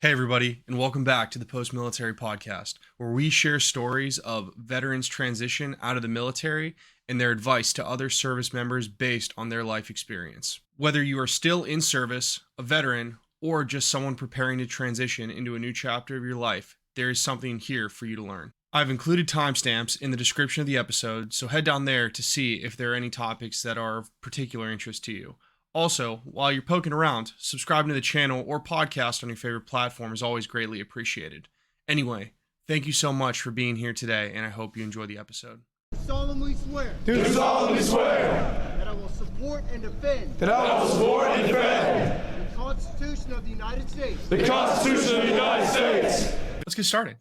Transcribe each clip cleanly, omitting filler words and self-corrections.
Hey, everybody, and welcome back to the Post-Military Podcast, where we share stories of veterans' transition out of the military and their advice to other service members based on their life experience. Whether you are still in service, a veteran, or just someone preparing to transition into a new chapter of your life, there is something here for you to learn. I've included timestamps in the description of the episode, so head down there to see if there are any topics that are of particular interest to you. Also, while you're poking around, subscribing to the channel or podcast on your favorite platform is always greatly appreciated. Anyway, thank you so much for being here today, and I hope you enjoy the episode. Solemnly swear Do solemnly swear that I will support and defend that I will support and defend the Constitution of the United States the Constitution of the United States. Let's get started.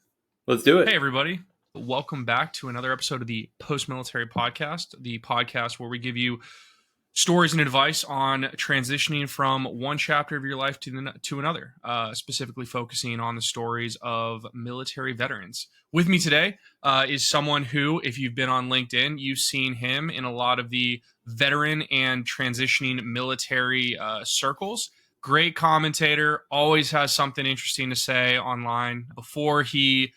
Let's do it. Hey, everybody. Welcome back to another episode of the Post-Military Podcast, the podcast where we give you stories and advice on transitioning from one chapter of your life to another, specifically focusing on the stories of military veterans. With me today is someone who, if you've been on LinkedIn, you've seen him in a lot of the veteran and transitioning military circles. Great commentator, always has something interesting to say online. Before he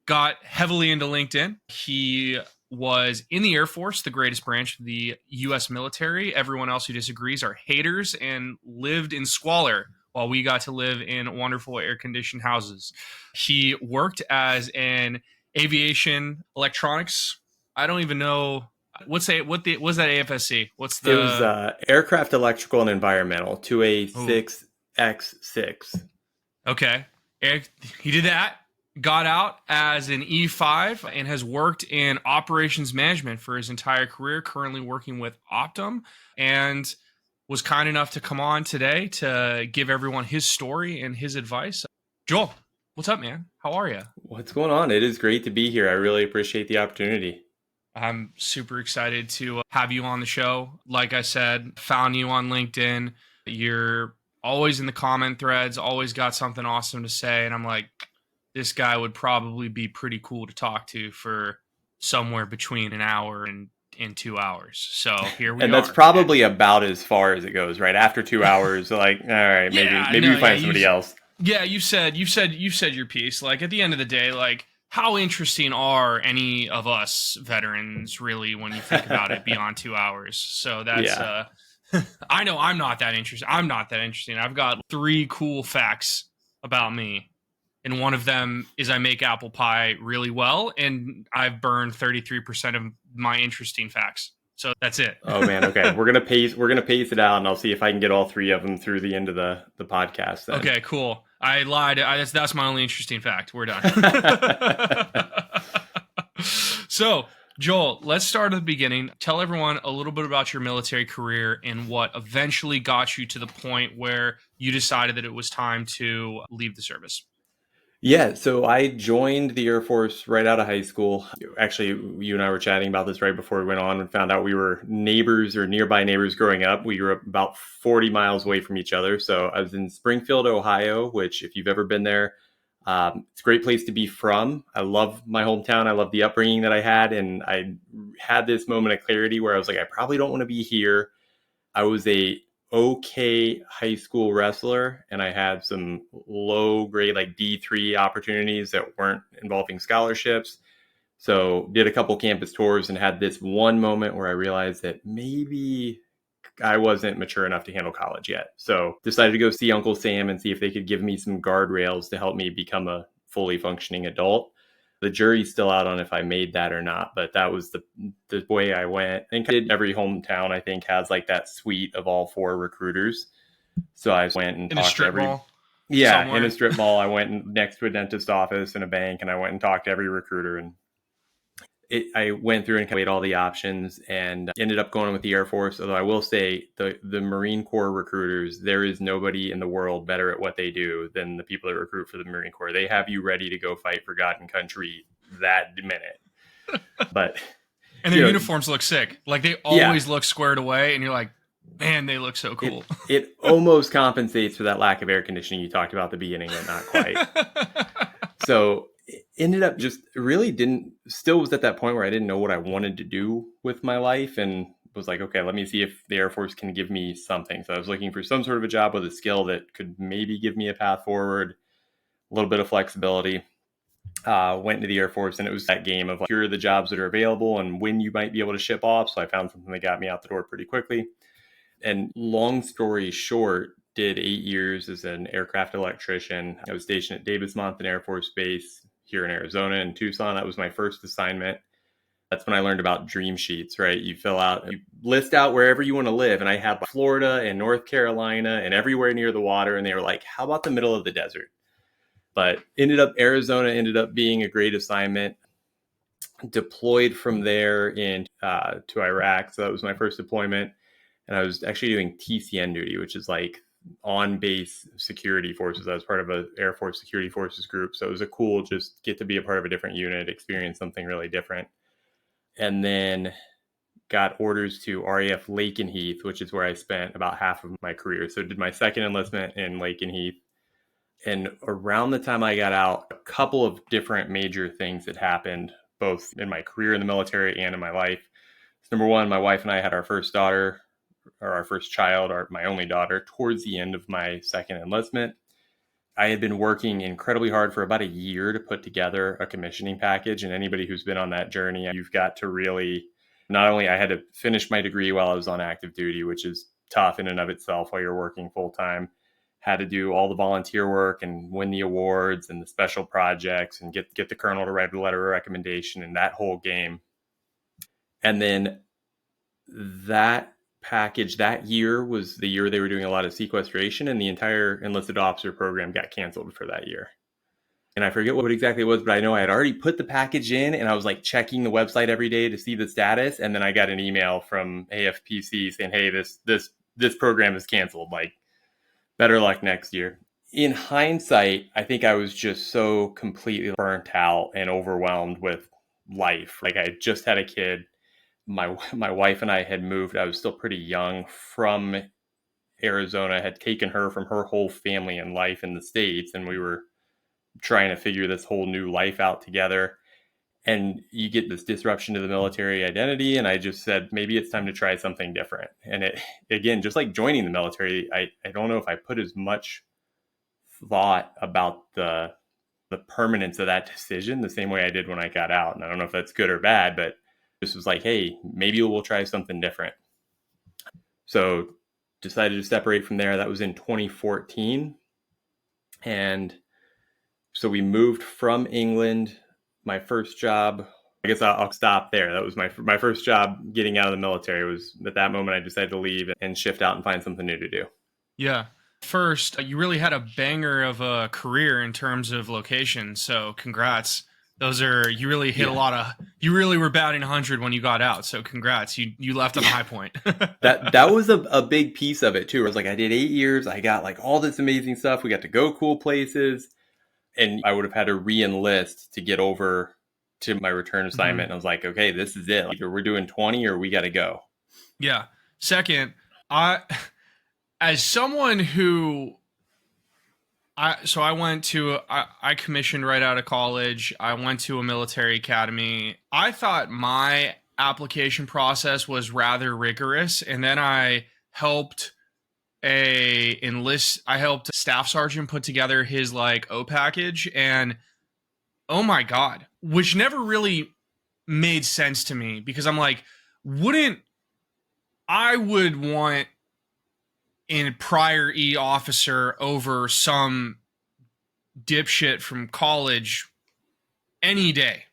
got heavily into LinkedIn, he was in the Air Force, the greatest branch of the U.S. military. Everyone else who disagrees are haters, and lived in squalor while we got to live in wonderful air-conditioned houses. He worked as an aviation electronics. I don't even know what's that AFSC? What's the? It was aircraft electrical and environmental 2A6X6. Okay, he did that. Got out as an E5 and has worked in operations management for his entire career, currently working with Optum, and was kind enough to come on today to give everyone his story and his advice. Joel, what's up, man? How are you? What's going on? It is great to be here. I really appreciate the opportunity. I'm super excited to have you on the show. Like I said, found you on LinkedIn. You're always in the comment threads, always got something awesome to say, and I'm like, this guy would probably be pretty cool to talk to for somewhere between an hour and 2 hours. So here we are. And that's probably about as far as it goes, right? After 2 hours, like, all right, maybe we find somebody else. Yeah, you said your piece. Like, at the end of the day, like, how interesting are any of us veterans really when you think about it beyond 2 hours? So that's I know I'm not that interesting. I've got 3 cool facts about me. And one of them is I make apple pie really well, and I've burned 33% of my interesting facts. So that's it. Oh man, okay. We're gonna pace it out, and I'll see if I can get all 3 of them through the end of the podcast. Then. Okay, cool. I lied. That's my only interesting fact. We're done. So, Joel, let's start at the beginning. Tell everyone a little bit about your military career and what eventually got you to the point where you decided that it was time to leave the service. Yeah, so I joined the Air Force right out of high school. Actually, you and I were chatting about this right before we went on and found out we were neighbors or nearby neighbors growing up. We grew up about 40 miles away from each other. So I was in Springfield, Ohio, which if you've ever been there, it's a great place to be from. I love my hometown. I love the upbringing that I had. And I had this moment of clarity where I was like, I probably don't want to be here. I was a okay high school wrestler, and I had some low grade like D3 opportunities that weren't involving scholarships. So did a couple campus tours and had this one moment where I realized that maybe I wasn't mature enough to handle college yet. So decided to go see Uncle Sam and see if they could give me some guardrails to help me become a fully functioning adult. The jury's still out on if I made that or not, but that was the way I went. I think every hometown, I think, has like that suite of all 4 recruiters. So I went and talked to every mall. Yeah, Somewhere. in a strip mall. I went next to a dentist office and a bank, and I went and talked to every recruiter. And I went through and weighed all the options and ended up going with the Air Force. Although I will say the Marine Corps recruiters, there is nobody in the world better at what they do than the people that recruit for the Marine Corps. They have you ready to go fight for God and country that minute. But and their uniforms look sick. Like, they always look squared away, and you're like, man, they look so cool. It almost compensates for that lack of air conditioning you talked about at the beginning, but not quite. So ended up just really still was at that point where I didn't know what I wanted to do with my life, and was like, okay, let me see if the Air Force can give me something. So I was looking for some sort of a job with a skill that could maybe give me a path forward. little bit of flexibility. Went into the Air Force, and it was that game of like, here are the jobs that are available and when you might be able to ship off. So I found something that got me out the door pretty quickly. And long story short, did 8 years as an aircraft electrician. I was stationed at Davis-Monthan Air Force Base here in Arizona in Tucson. That was my first assignment. That's when I learned about dream sheets, right? You list out wherever you want to live. And I had Florida and North Carolina and everywhere near the water. And they were like, how about the middle of the desert? But Arizona ended up being a great assignment. Deployed from there to Iraq. So that was my first deployment. And I was actually doing TCN duty, which is like on-base security forces. I was part of an Air Force Security Forces group. So it was a cool, just get to be a part of a different unit, experience something really different. And then got orders to RAF Lakenheath, which is where I spent about half of my career. So did my second enlistment in Lakenheath. And around the time I got out, a couple of different major things had happened, both in my career in the military and in my life. So number one, my wife and I had our first daughter, or our first child, my only daughter, towards the end of my second enlistment. I had been working incredibly hard for about a year to put together a commissioning package. And anybody who's been on that journey, you've got to really, not only I had to finish my degree while I was on active duty, which is tough in and of itself while you're working full time, had to do all the volunteer work and win the awards and the special projects and get the colonel to write a letter of recommendation and that whole game. And then that package that year was the year they were doing a lot of sequestration, and the entire enlisted officer program got canceled for that year. And I forget what exactly it was, but I know I had already put the package in and I was like checking the website every day to see the status. And then I got an email from AFPC saying, hey, this program is canceled. Like, better luck next year. In hindsight, I think I was just so completely burnt out and overwhelmed with life. Like, I had just had a kid. My wife and I had moved. I was still pretty young from Arizona, had taken her from her whole family and life in the States. And we were trying to figure this whole new life out together. And you get this disruption to the military identity. And I just said, maybe it's time to try something different. And it, again, just like joining the military, I don't know if I put as much thought about the permanence of that decision the same way I did when I got out. And I don't know if that's good or bad, but this was like, hey, maybe we'll try something different. So decided to separate from there. That was in 2014. And so we moved from England. My first job, I guess I'll stop there. That was my first job getting out of the military. Was at that moment I decided to leave and shift out and find something new to do. Yeah. First, you really had a banger of a career in terms of location. So congrats. You really hit you really were batting 100 when you got out. So congrats. You left on a high point. That was a big piece of it too. It was like, I did 8 years. I got like all this amazing stuff. We got to go cool places. And I would have had to re-enlist to get over to my return assignment. Mm-hmm. And I was like, okay, this is it. Either we're doing 20 or we got to go. Yeah. Second, as someone who, I commissioned right out of college. I went to a military academy. I thought my application process was rather rigorous. And then I helped a staff sergeant put together his like O package, and oh my God, which never really made sense to me, because I'm like, I would want a prior E officer over some dipshit from college any day.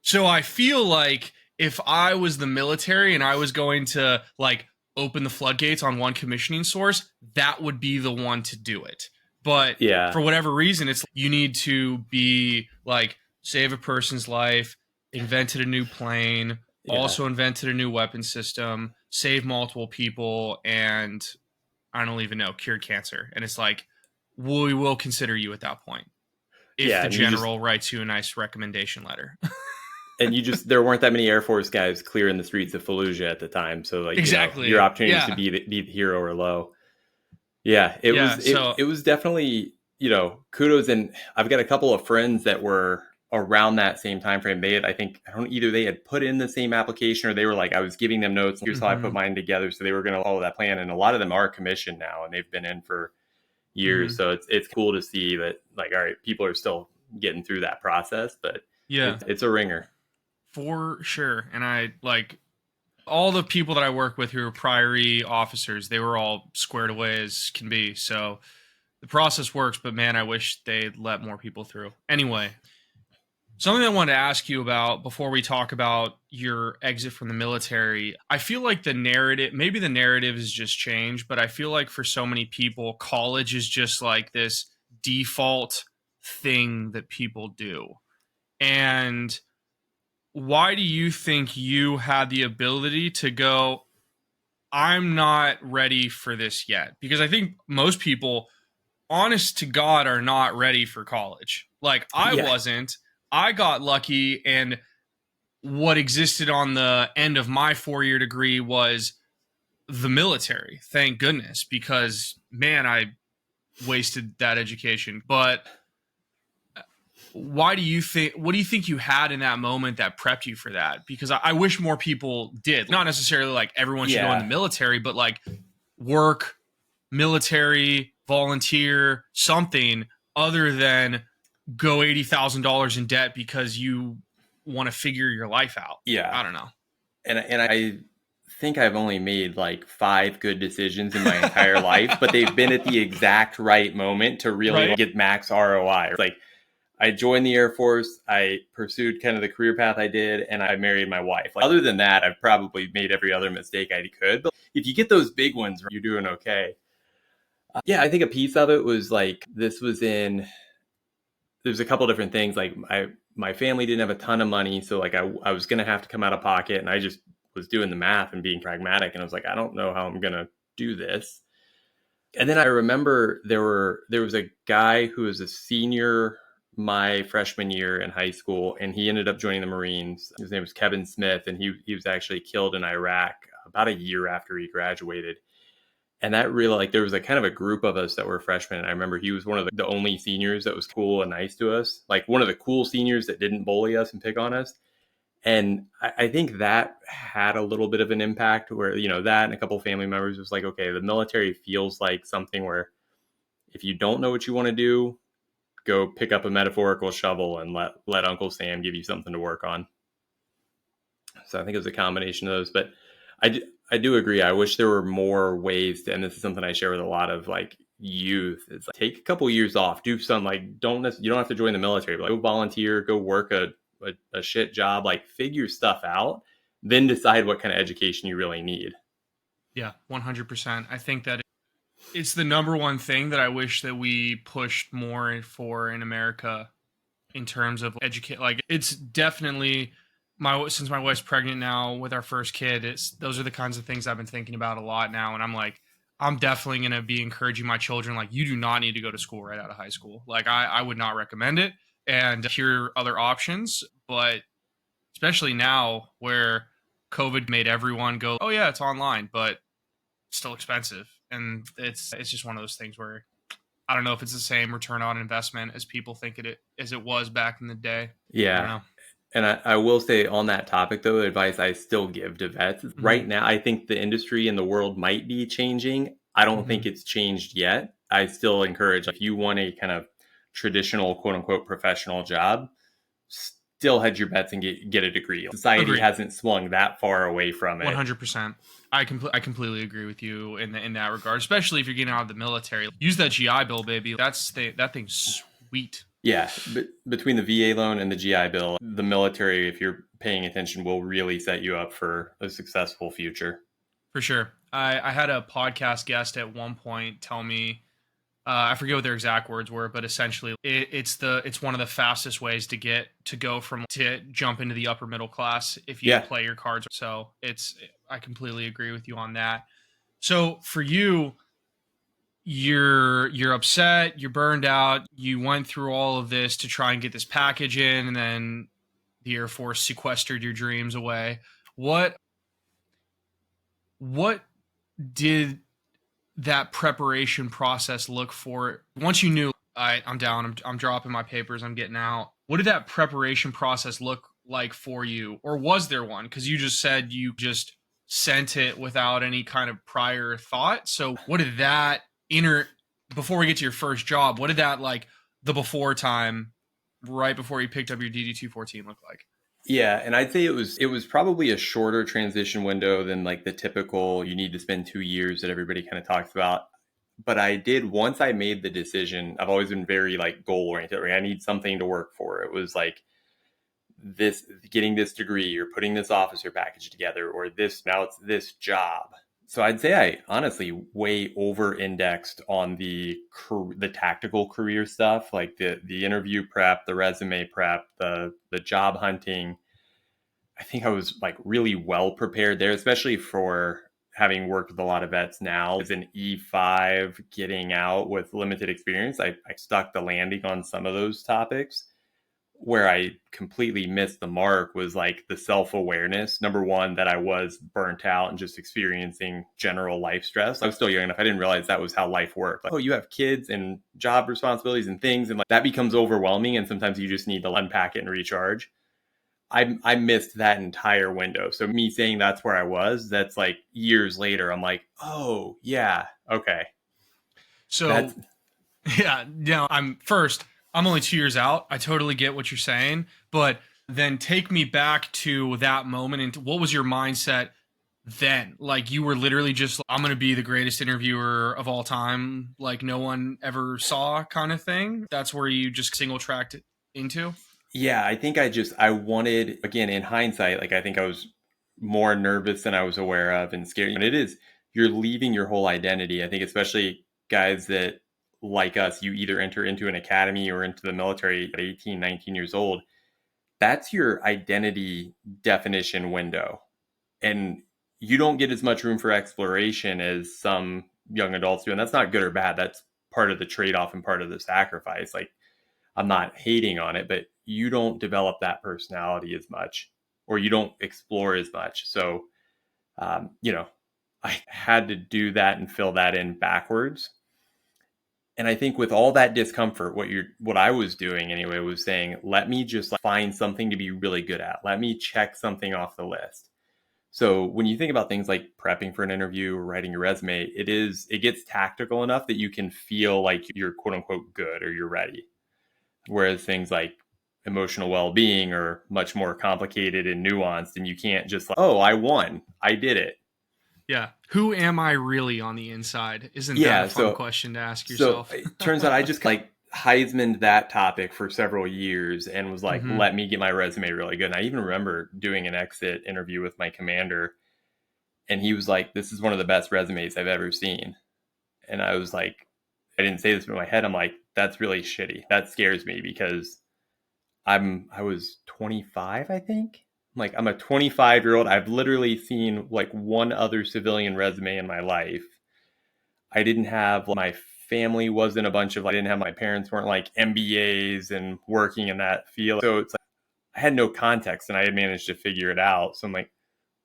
So I feel like if I was the military and I was going to like open the floodgates on one commissioning source, that would be the one to do it. But for whatever reason, it's you need to be like, save a person's life, invented a new plane, also invented a new weapon system, saved multiple people, and I don't even know, cured cancer. And it's like, we will consider you at that point if the general writes you a nice recommendation letter. And there weren't that many Air Force guys clearing the streets of Fallujah at the time. So like, exactly, your opportunities to be the hero are low. Yeah, it was definitely, kudos. And I've got a couple of friends that were around that same time frame. They had, either they had put in the same application or they were like, I was giving them notes. Here's how I put mine together. So they were going to follow that plan. And a lot of them are commissioned now, and they've been in for years. So it's cool to see that, like, all right, people are still getting through that process, but Yeah, it's a ringer. for sure. And I like all the people that I work with who are priory officers, they were all squared away as can be. So the process works, but man, I wish they'd let more people through. Anyway, something I wanted to ask you about before we talk about your exit from the military. I feel like maybe the narrative has just changed, but I feel like for so many people, college is just like this default thing that people do. And why do you think you had the ability to go, I'm not ready for this yet? Because I think most people, honest to God, are not ready for college. Like, I wasn't. I got lucky, and what existed on the end of my 4-year degree was the military. Thank goodness, because man, I wasted that education. But what do you think you had in that moment that prepped you for that? Because I wish more people did. Not necessarily like everyone should go in the military, but like work, military, volunteer, something other than go $80,000 in debt because you want to figure your life out. I don't know. And I think I've only made like 5 good decisions in my entire life, but they've been at the exact right moment to really get max ROI. Like, I joined the Air Force, I pursued kind of the career path I did, and I married my wife. Like, other than that, I've probably made every other mistake I could. But if you get those big ones, you're doing okay. I think a piece of it was like, there's a couple different things. Like, my family didn't have a ton of money, so like I was going to have to come out of pocket, and I just was doing the math and being pragmatic, and I was like, I don't know how I'm going to do this. And then I remember there was a guy who was a senior my freshman year in high school, and he ended up joining the Marines. His name was Kevin Smith, and he was actually killed in Iraq about a year after he graduated. And that really, like, there was a kind of a group of us that were freshmen. And I remember he was one of the only seniors that was cool and nice to us, like one of the cool seniors that didn't bully us and pick on us. And I think that had a little bit of an impact where, that and a couple of family members was like, okay, the military feels like something where if you don't know what you want to do, go pick up a metaphorical shovel and let Uncle Sam give you something to work on. So I think it was a combination of those. But I do agree. I wish there were more ways to, and this is something I share with a lot of like youth. It's like, take a couple years off, do some, like, you don't have to join the military, but like, go volunteer, go work a shit job, like, figure stuff out, then decide what kind of education you really need. Yeah, 100%. I think that it's the number one thing that I wish that we pushed more for in America in terms of educate. Like, it's definitely since my wife's pregnant now with our first kid, those are the kinds of things I've been thinking about a lot now. And I'm like, I'm definitely going to be encouraging my children. Like, you do not need to go to school right out of high school. Like, I would not recommend it. And here are other options, but especially now where COVID made everyone go, oh yeah, it's online, but it's still expensive. And it's just one of those things where I don't know if it's the same return on investment as people think as it was back in the day. Yeah. I don't know. And I will say on that topic, though, the advice I still give to vets right now, I think the industry and the world might be changing. I don't think it's changed yet. I still encourage, if you want a kind of traditional, quote unquote, professional job, still hedge your bets and get a degree. Society hasn't swung that far away from it. 100%. I completely agree with you in that regard, especially if you're getting out of the military. Use that GI Bill, baby. That thing's sweet. Yeah, but between the VA loan and the GI Bill, the military, if you're paying attention, will really set you up for a successful future. For sure. I had a podcast guest at one point tell me, I forget what their exact words were, but essentially it's one of the fastest ways to jump into the upper middle class if you play your cards. So I completely agree with you on that. So for you, you're upset, you're burned out, you went through all of this to try and get this package in, and then the Air Force sequestered your dreams away. What did that preparation process look for once you knew, I'm down, I'm dropping my papers, I'm getting out? What did that preparation process look like for you? Or was there one? Because you just said you just sent it without any kind of prior thought. So what did that before we get to your first job, what did that like the before time right before you picked up your DD-214 look like? Yeah, and I'd say it was probably a shorter transition window than like the typical you need to spend 2 years that everybody kind of talks about. But I did, once I made the decision, I've always been very like goal oriented, right? I need something to work for. It was like this, getting this degree or putting this officer package together, or this, now it's this job. So I'd say I honestly way over indexed on the tactical career stuff, like the interview prep, the resume prep, the job hunting. I think I was like really well prepared there, especially for having worked with a lot of vets now. As an E5 getting out with limited experience, I stuck the landing on some of those topics. Where I completely missed the mark was like the self-awareness. Number one, that I was burnt out and just experiencing general life stress. I was still young enough. I didn't realize that was how life worked. Like, oh, you have kids and job responsibilities and things. And like that becomes overwhelming. And sometimes you just need to unpack it and recharge. I missed that entire window. So me saying that's where I was, that's like years later, I'm like, oh yeah, okay. So yeah, I'm only 2 years out. I totally get what you're saying, but then take me back to that moment. And what was your mindset then? Like you were literally just, I'm going to be the greatest interviewer of all time, like no one ever saw kind of thing. That's where you just single tracked it into. Yeah, I think I wanted, again, in hindsight, like I think I was more nervous than I was aware of and scared. And it is, you're leaving your whole identity. I think especially guys that like us, you either enter into an academy or into the military at 18, 19 years old. That's your identity definition window. And you don't get as much room for exploration as some young adults do. And that's not good or bad. That's part of the trade-off and part of the sacrifice. Like, I'm not hating on it, but you don't develop that personality as much, or you don't explore as much. So, I had to do that and fill that in backwards. And I think with all that discomfort, what I was doing anyway was saying, let me just like find something to be really good at. Let me check something off the list. So when you think about things like prepping for an interview or writing your resume, it gets tactical enough that you can feel like you're quote unquote good or you're ready. Whereas things like emotional well-being are much more complicated and nuanced, and you can't just like, oh, I won, I did it. Yeah. Who am I really on the inside? Isn't that a fun question to ask yourself? So it turns out I just like Heismaned that topic for several years and was like, let me get my resume really good. And I even remember doing an exit interview with my commander, and he was like, this is one of the best resumes I've ever seen. And I was like, I didn't say this in my head. I'm like, that's really shitty. That scares me because I was 25, I think. Like, I'm a 25-year-old. I've literally seen like one other civilian resume in my life. I didn't have, my family wasn't a bunch of, I didn't have, my parents weren't like MBAs and working in that field. So it's like, I had no context and I had managed to figure it out. So I'm like,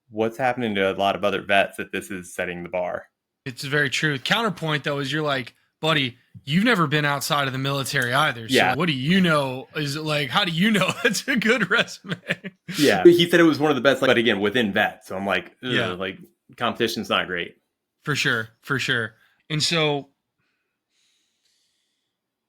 what's happening to a lot of other vets that this is setting the bar? It's very true. Counterpoint though is you're like, buddy, you've never been outside of the military either. So Yeah. what do you know? Is it like, how do you know it's a good resume? Yeah. He said it was one of the best, but again, within vets. So I'm like, yeah, like competition's not great. For sure. For sure. And so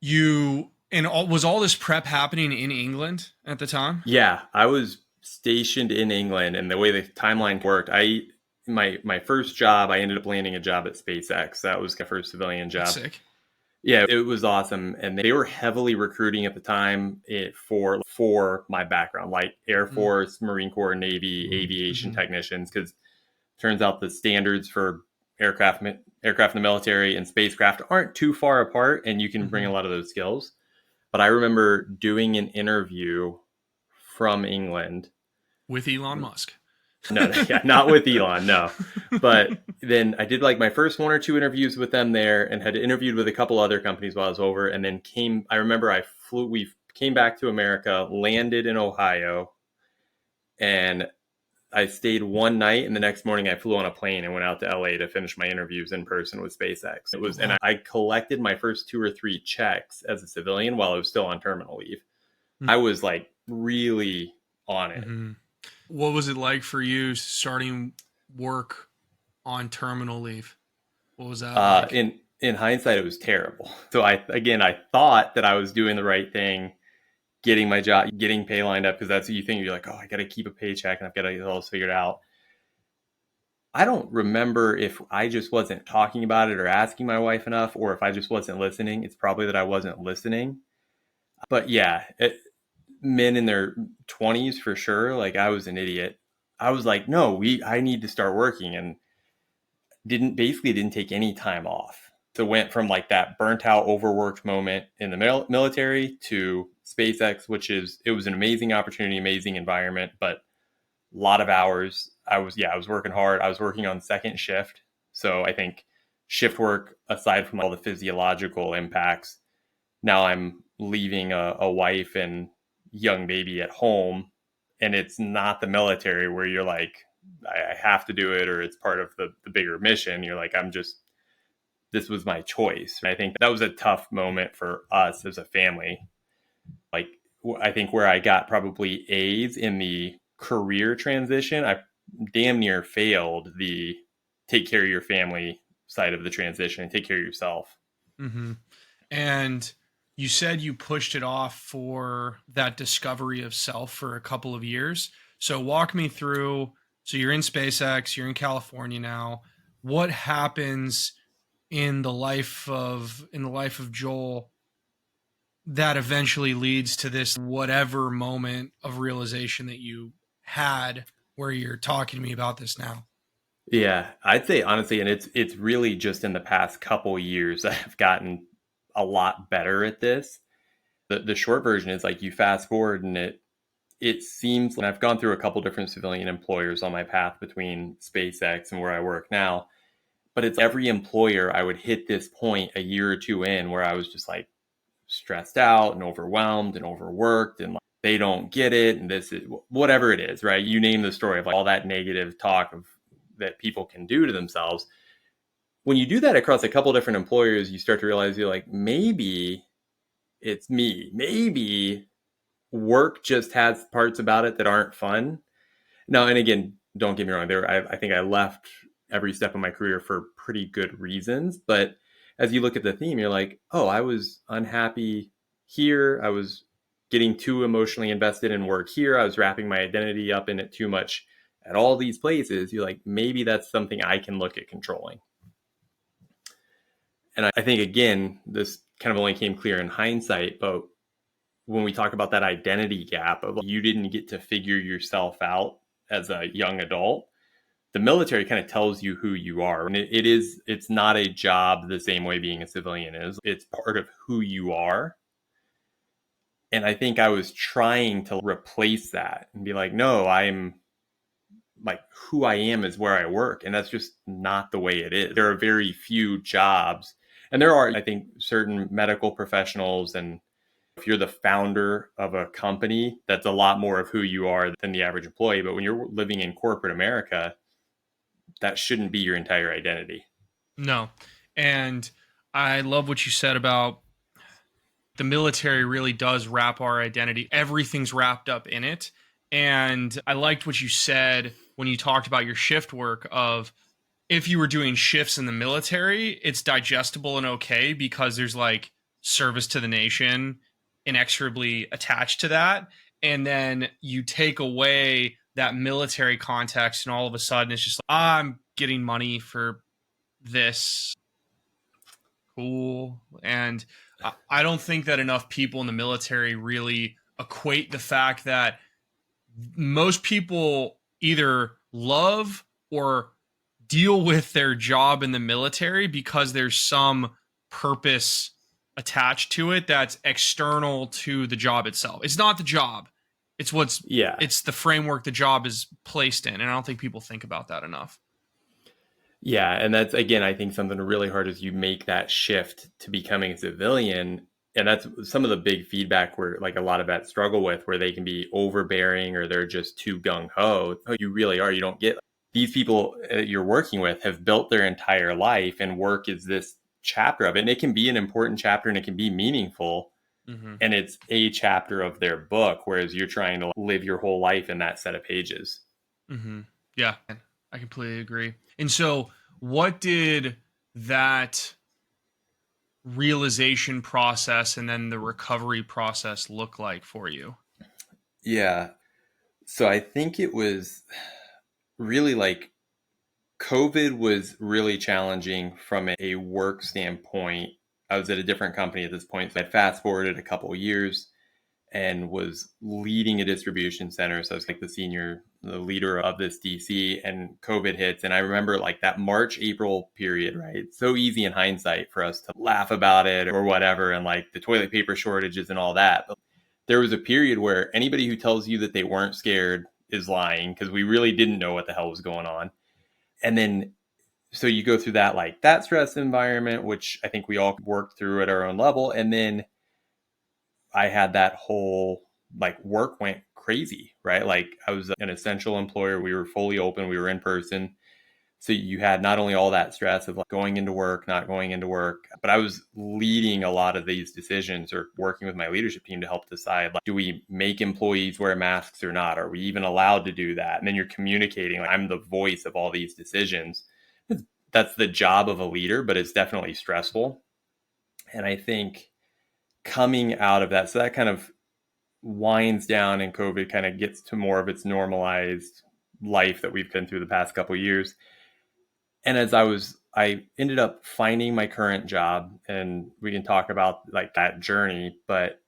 was all this prep happening in England at the time? Yeah. I was stationed in England, and the way the timeline worked, my first job, I ended up landing a job at SpaceX. That was my first civilian job. That's sick. Yeah, it was awesome. And they were heavily recruiting at the time for my background, like Air Force, Marine Corps, Navy, aviation technicians, because turns out the standards for aircraft in the military and spacecraft aren't too far apart, and you can bring a lot of those skills. But I remember doing an interview from England. With Elon Musk. No, yeah, not with Elon, no. But then I did like my first one or two interviews with them there, and had interviewed with a couple other companies while I was over. And then I remember we came back to America, landed in Ohio, and I stayed one night, and the next morning I flew on a plane and went out to LA to finish my interviews in person with SpaceX. And I collected my first 2 or 3 checks as a civilian while I was still on terminal leave. I was like really on it. What was it like for you starting work on terminal leave? What was that like? in hindsight, it was terrible. So I thought that I was doing the right thing, getting my job, getting pay lined up, because that's what you think. You're like, oh, I got to keep a paycheck and I've got to get all this figured out. I don't remember if I just wasn't talking about it or asking my wife enough, or if I just wasn't listening. It's probably that I wasn't listening. But yeah, men in their 20s for sure. Like, I was an idiot. I was like, no, I need to start working, and didn't take any time off. So went from like that burnt out, overworked moment in the military to SpaceX, it was an amazing opportunity, amazing environment, but a lot of hours. I was working hard. I was working on second shift. So I think shift work, aside from all the physiological impacts, now I'm leaving a wife and young baby at home, and it's not the military where you're like, I have to do it, or it's part of the bigger mission. You're like, this was my choice. And I think that was a tough moment for us as a family. Like, I think where I got probably A's in the career transition, I damn near failed the take care of your family side of the transition and take care of yourself. Mm-hmm. And you said you pushed it off for that discovery of self for a couple of years. So walk me through. So you're in SpaceX, you're in California now. What happens in the life of Joel that eventually leads to this whatever moment of realization that you had where you're talking to me about this now? Yeah, I'd say honestly, and it's really just in the past couple years that I've gotten a lot better at this. The short version is, like, you fast forward and it seems like I've gone through a couple different civilian employers on my path between SpaceX and where I work now. But it's every employer I would hit this point a year or two in where I was just like stressed out and overwhelmed and overworked, and like, they don't get it, and this is whatever it is, right? You name the story of like all that negative talk of that people can do to themselves. When you do that across a couple different employers, you start to realize you're like, maybe it's me. Maybe work just has parts about it that aren't fun. No, and again, don't get me wrong. I think I left every step of my career for pretty good reasons. But as you look at the theme, you're like, oh, I was unhappy here. I was getting too emotionally invested in work here. I was wrapping my identity up in it too much at all these places. You're like, maybe that's something I can look at controlling. And I think, again, this kind of only came clear in hindsight, but when we talk about that identity gap of you didn't get to figure yourself out as a young adult, the military kind of tells you who you are. And it's not a job the same way being a civilian is. It's part of who you are. And I think I was trying to replace that and be like, no, I'm like, who I am is where I work. And that's just not the way it is. There are very few jobs. And there are, I think, certain medical professionals, and if you're the founder of a company, that's a lot more of who you are than the average employee. But when you're living in corporate America, that shouldn't be your entire identity. No. And I love what you said about the military really does wrap our identity. Everything's wrapped up in it. And I liked what you said when you talked about your shift work of, if you were doing shifts in the military, it's digestible and okay because there's like service to the nation inexorably attached to that. And then you take away that military context and all of a sudden it's just like, I'm getting money for this. Cool. And I don't think that enough people in the military really equate the fact that most people either love or deal with their job in the military because there's some purpose attached to it that's external to the job itself. It's not the job. It's it's the framework the job is placed in. And I don't think people think about that enough. Yeah. And that's, again, I think something really hard is you make that shift to becoming a civilian. And that's some of the big feedback where like a lot of vets struggle with, where they can be overbearing or they're just too gung ho. Oh, you really are. You don't get these people you're working with have built their entire life, and work is this chapter of it. And it can be an important chapter and it can be meaningful. Mm-hmm. And it's a chapter of their book, whereas you're trying to live your whole life in that set of pages. Mm-hmm. Yeah, I completely agree. And so what did that realization process and then the recovery process look like for you? Yeah. So I think it was really like COVID was really challenging from a work standpoint. I was at a different company at this point. So I fast forwarded a couple of years and was leading a distribution center. So I was like the leader of this DC, and COVID hits. And I remember like that March, April period, right? It's so easy in hindsight for us to laugh about it or whatever, and like the toilet paper shortages and all that. But there was a period where anybody who tells you that they weren't scared is lying, because we really didn't know what the hell was going on. And then so you go through that, like that stress environment, which I think we all worked through at our own level. And then I had that whole like work went crazy, right? Like I was an essential employer. We were fully open. We were in person. So you had not only all that stress of like going into work, not going into work, but I was leading a lot of these decisions or working with my leadership team to help decide, like, do we make employees wear masks or not? Are we even allowed to do that? And then you're communicating, like, I'm the voice of all these decisions. That's the job of a leader, but it's definitely stressful. And I think coming out of that, so that kind of winds down and COVID kind of gets to more of its normalized life that we've been through the past couple of years. And as I ended up finding my current job, and we can talk about like that journey, but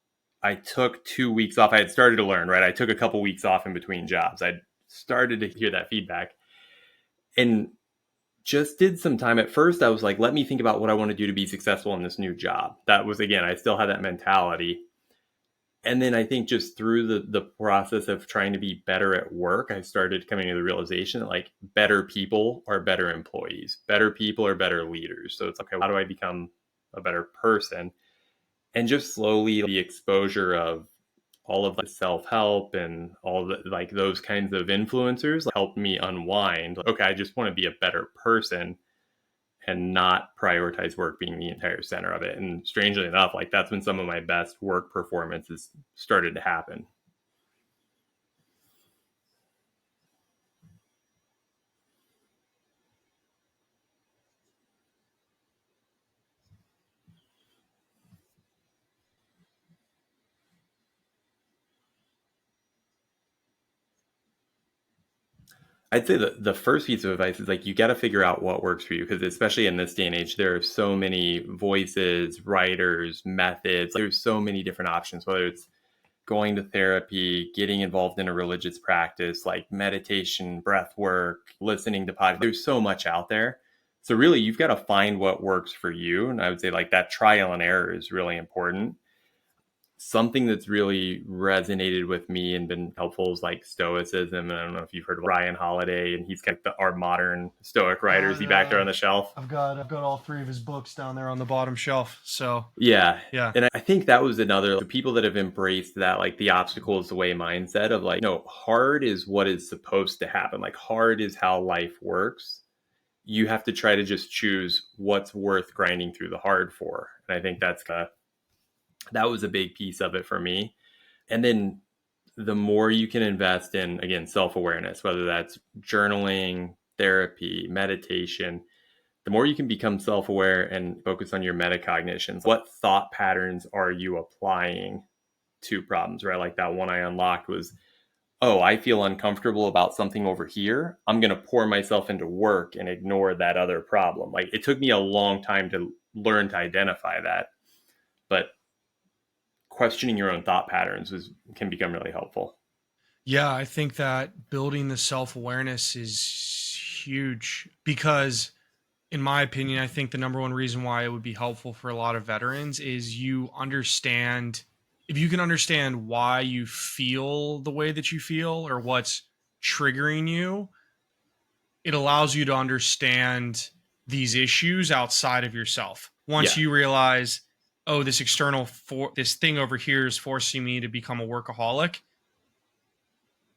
I took 2 weeks off. I had started to learn, right? I took a couple weeks off in between jobs. I started to hear that feedback and just did some time. At first, I was like, let me think about what I want to do to be successful in this new job. That was, again, I still had that mentality. And then I think just through the process of trying to be better at work, I started coming to the realization that like better people are better employees, better people are better leaders. So it's okay, how do I become a better person? And just slowly the exposure of all of the self-help and all the like those kinds of influencers helped me unwind. Okay, I just want to be a better person and not prioritize work being the entire center of it. And strangely enough, like that's when some of my best work performances started to happen. I'd say the first piece of advice is like you got to figure out what works for you, because especially in this day and age, there are so many voices, writers, methods. There's so many different options, whether it's going to therapy, getting involved in a religious practice like meditation, breath work, listening to podcasts. There's so much out there. So really, you've got to find what works for you. And I would say like that trial and error is really important. Something that's really resonated with me and been helpful is like stoicism. And I don't know if you've heard of Ryan Holiday, and he's kind of our modern stoic writer. Is he back there on the shelf? I've got all three of his books down there on the bottom shelf. So yeah. Yeah. And I think that was another, the people that have embraced that, like the obstacle is the way mindset of like, no, hard is what is supposed to happen. Like hard is how life works. You have to try to just choose what's worth grinding through the hard for. And I think that was a big piece of it for me. And then the more you can invest in, again, self-awareness, whether that's journaling, therapy, meditation, the more you can become self-aware and focus on your metacognition. What thought patterns are you applying to problems, right? Like that one I unlocked was, oh, I feel uncomfortable about something over here. I'm going to pour myself into work and ignore that other problem. Like it took me a long time to learn to identify that. But questioning your own thought patterns can become really helpful. Yeah, I think that building the self-awareness is huge because, in my opinion, I think the number one reason why it would be helpful for a lot of veterans is if you can understand why you feel the way that you feel or what's triggering you, it allows you to understand these issues outside of yourself. Once you realize, oh, this this thing over here is forcing me to become a workaholic.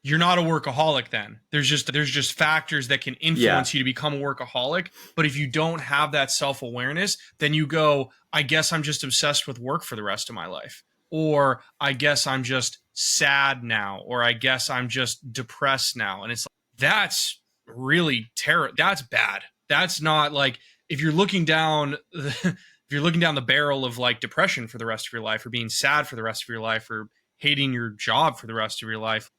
You're not a workaholic then. There's just factors that can influence you to become a workaholic. But if you don't have that self-awareness, then you go, I guess I'm just obsessed with work for the rest of my life. Or I guess I'm just sad now. Or I guess I'm just depressed now. And it's like, that's really terrible. That's bad. That's not like, if you're looking down if you're looking down the barrel of like depression for the rest of your life, or being sad for the rest of your life, or hating your job for the rest of your life,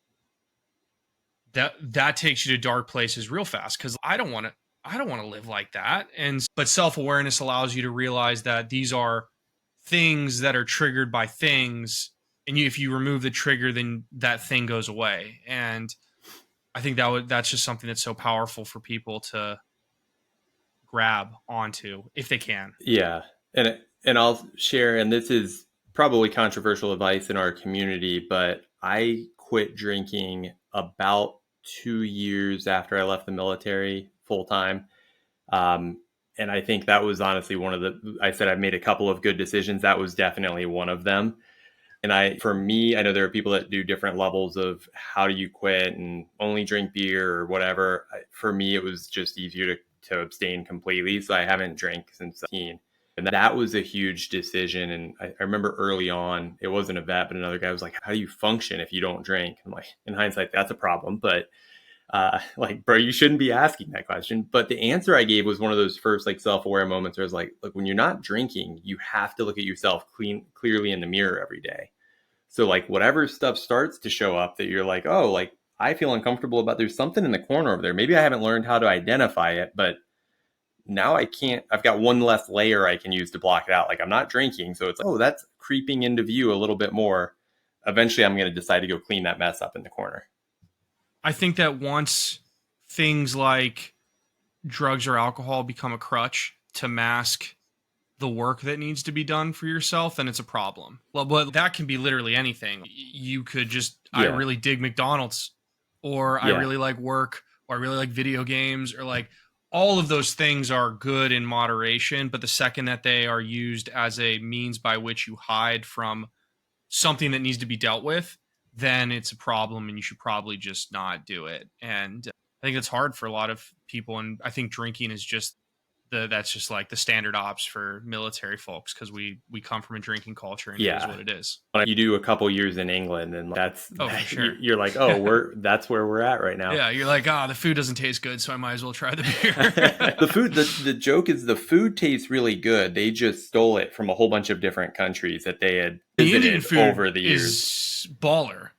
that takes you to dark places real fast. Because I don't want to live like that. But self-awareness allows you to realize that these are things that are triggered by things, and if you remove the trigger, then that thing goes away. And I think that's just something that's so powerful for people to grab onto if they can. Yeah. And I'll share, and this is probably controversial advice in our community, but I quit drinking about 2 years after I left the military full time. And I think that was honestly I said I've made a couple of good decisions. That was definitely one of them. And for me, I know there are people that do different levels of how do you quit and only drink beer or whatever. For me, it was just easier to abstain completely. So I haven't drank since 17. And that was a huge decision. And I remember early on, it wasn't a vet, but another guy was like, how do you function if you don't drink? I'm like, in hindsight, that's a problem. But like, bro, you shouldn't be asking that question. But the answer I gave was one of those first like self-aware moments where I was like, look, when you're not drinking, you have to look at yourself clearly in the mirror every day. So like whatever stuff starts to show up that you're like, oh, like I feel uncomfortable about, there's something in the corner over there. Maybe I haven't learned how to identify it, but now I've got one less layer I can use to block it out. Like I'm not drinking. So it's like, oh, that's creeping into view a little bit more. Eventually I'm going to decide to go clean that mess up in the corner. I think that once things like drugs or alcohol become a crutch to mask the work that needs to be done for yourself, then it's a problem. Well, but that can be literally anything. You could just, I really dig McDonald's, or I really like work, or I really like video games, or like all of those things are good in moderation. But the second that they are used as a means by which you hide from something that needs to be dealt with, then it's a problem, and you should probably just not do it. And I think it's hard for a lot of people. And I think drinking is just that's just like the standard ops for military folks, because we come from a drinking culture, and it is what it is. You do a couple years in England, and that's for sure. You're like, oh, that's where we're at right now. Yeah, you're like, the food doesn't taste good, so I might as well try the beer. The food, the joke is the food tastes really good. They just stole it from a whole bunch of different countries that they had visited over the years. Is baller.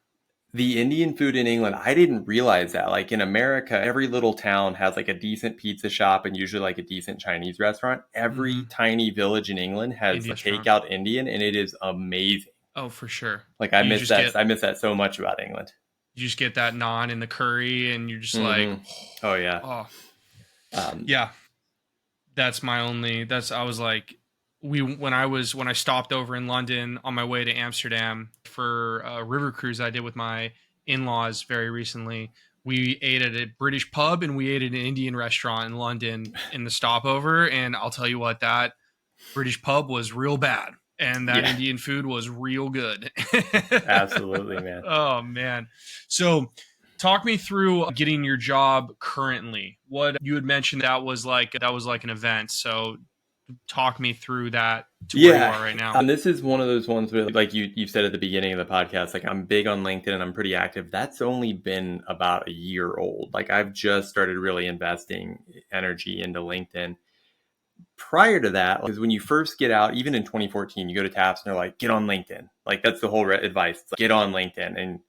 The Indian food in England, I didn't realize that. Like in America, every little town has like a decent pizza shop and usually like a decent Chinese restaurant. Every tiny village in England has a takeout Indian, and it is amazing. Oh, for sure. Like I miss that. I miss that so much about England. You just get that naan and the curry, and you're just like, oh yeah. Yeah. That's my only, I was like, when I stopped over in London on my way to Amsterdam for a river cruise I did with my in-laws very recently, we ate at a British pub and we ate at an Indian restaurant in London in the stopover. And I'll tell you what, that British pub was real bad, and that Indian food was real good. Absolutely, man. Oh man. So talk me through getting your job currently. What you had mentioned that was like an event. So talk me through that to where you are right now. And this is one of those ones where, like you said at the beginning of the podcast, like I'm big on LinkedIn and I'm pretty active. That's only been about a year old. Like I've just started really investing energy into LinkedIn. Prior to that, because when you first get out, even in 2014, you go to TAPS and they're like, get on LinkedIn. Like that's the whole advice. It's like, get on LinkedIn. And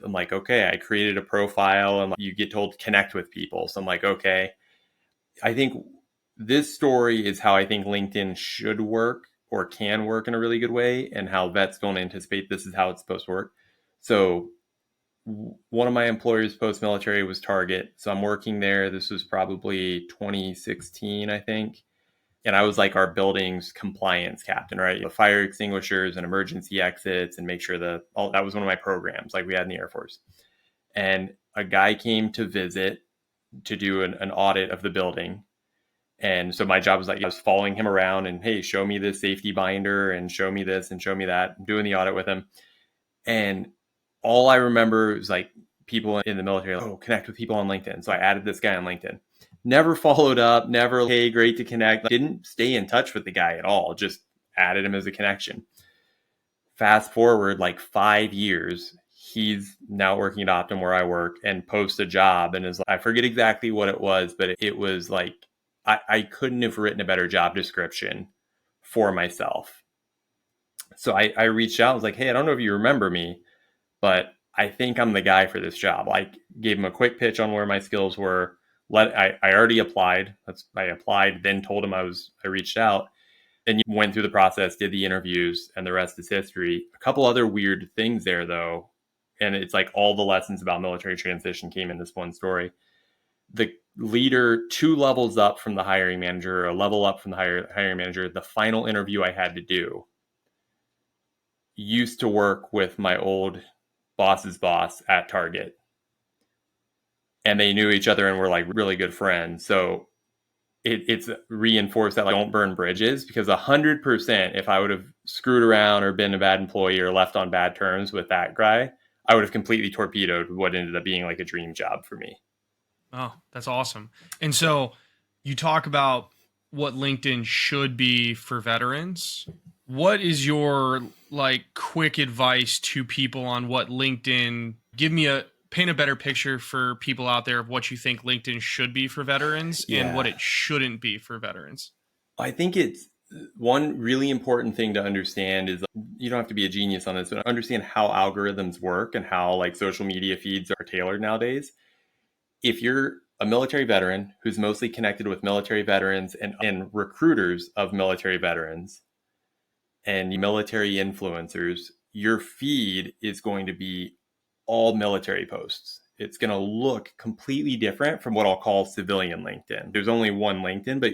I'm like, okay, I created a profile, and you get told to connect with people. So I'm like, okay, I think this story is how I think LinkedIn should work or can work in a really good way, and how vets don't anticipate this is how it's supposed to work. So one of my employers post-military was Target. So I'm working there. This was probably 2016, I think. And I was like our building's compliance captain, right? The fire extinguishers and emergency exits, and make sure that was one of my programs like we had in the Air Force. And a guy came to visit to do an audit of the building. And so my job was like, I was following him around and, hey, show me this safety binder and show me this and show me that. I'm doing the audit with him. And all I remember was like people in the military, like, oh, connect with people on LinkedIn. So I added this guy on LinkedIn. Never followed up, never, hey, great to connect. Like, didn't stay in touch with the guy at all, just added him as a connection. Fast forward like 5 years, he's now working at Optum where I work, and posts a job and is like, I forget exactly what it was, but it was like, I couldn't have written a better job description for myself. So I reached out. I was like, hey, I don't know if you remember me, but I think I'm the guy for this job. I gave him a quick pitch on where my skills were. I already applied. I applied, then told him I reached out, and went through the process, did the interviews, and the rest is history. A couple other weird things there, though, and it's like all the lessons about military transition came in this one story. The leader 2 levels up from the hiring manager, or a level up from the hiring manager, the final interview I had to do, used to work with my old boss's boss at Target. And they knew each other and were like really good friends. So it's reinforced that, like, don't burn bridges, because 100%, if I would have screwed around or been a bad employee or left on bad terms with that guy, I would have completely torpedoed what ended up being like a dream job for me. Oh, that's awesome. And so you talk about what LinkedIn should be for veterans. What is your like quick advice to people on what LinkedIn, paint a better picture for people out there of what you think LinkedIn should be for veterans and what it shouldn't be for veterans? I think it's one really important thing to understand is, you don't have to be a genius on this, but understand how algorithms work and how like social media feeds are tailored nowadays. If you're a military veteran who's mostly connected with military veterans and recruiters of military veterans and military influencers, your feed is going to be all military posts. It's going to look completely different from what I'll call civilian LinkedIn. There's only one LinkedIn, but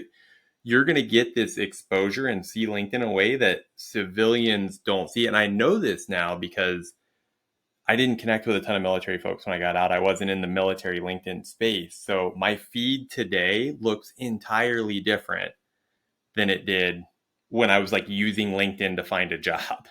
you're going to get this exposure and see LinkedIn in a way that civilians don't see. And I know this now because I didn't connect with a ton of military folks when I got out. I wasn't in the military LinkedIn space. So my feed today looks entirely different than it did when I was like using LinkedIn to find a job.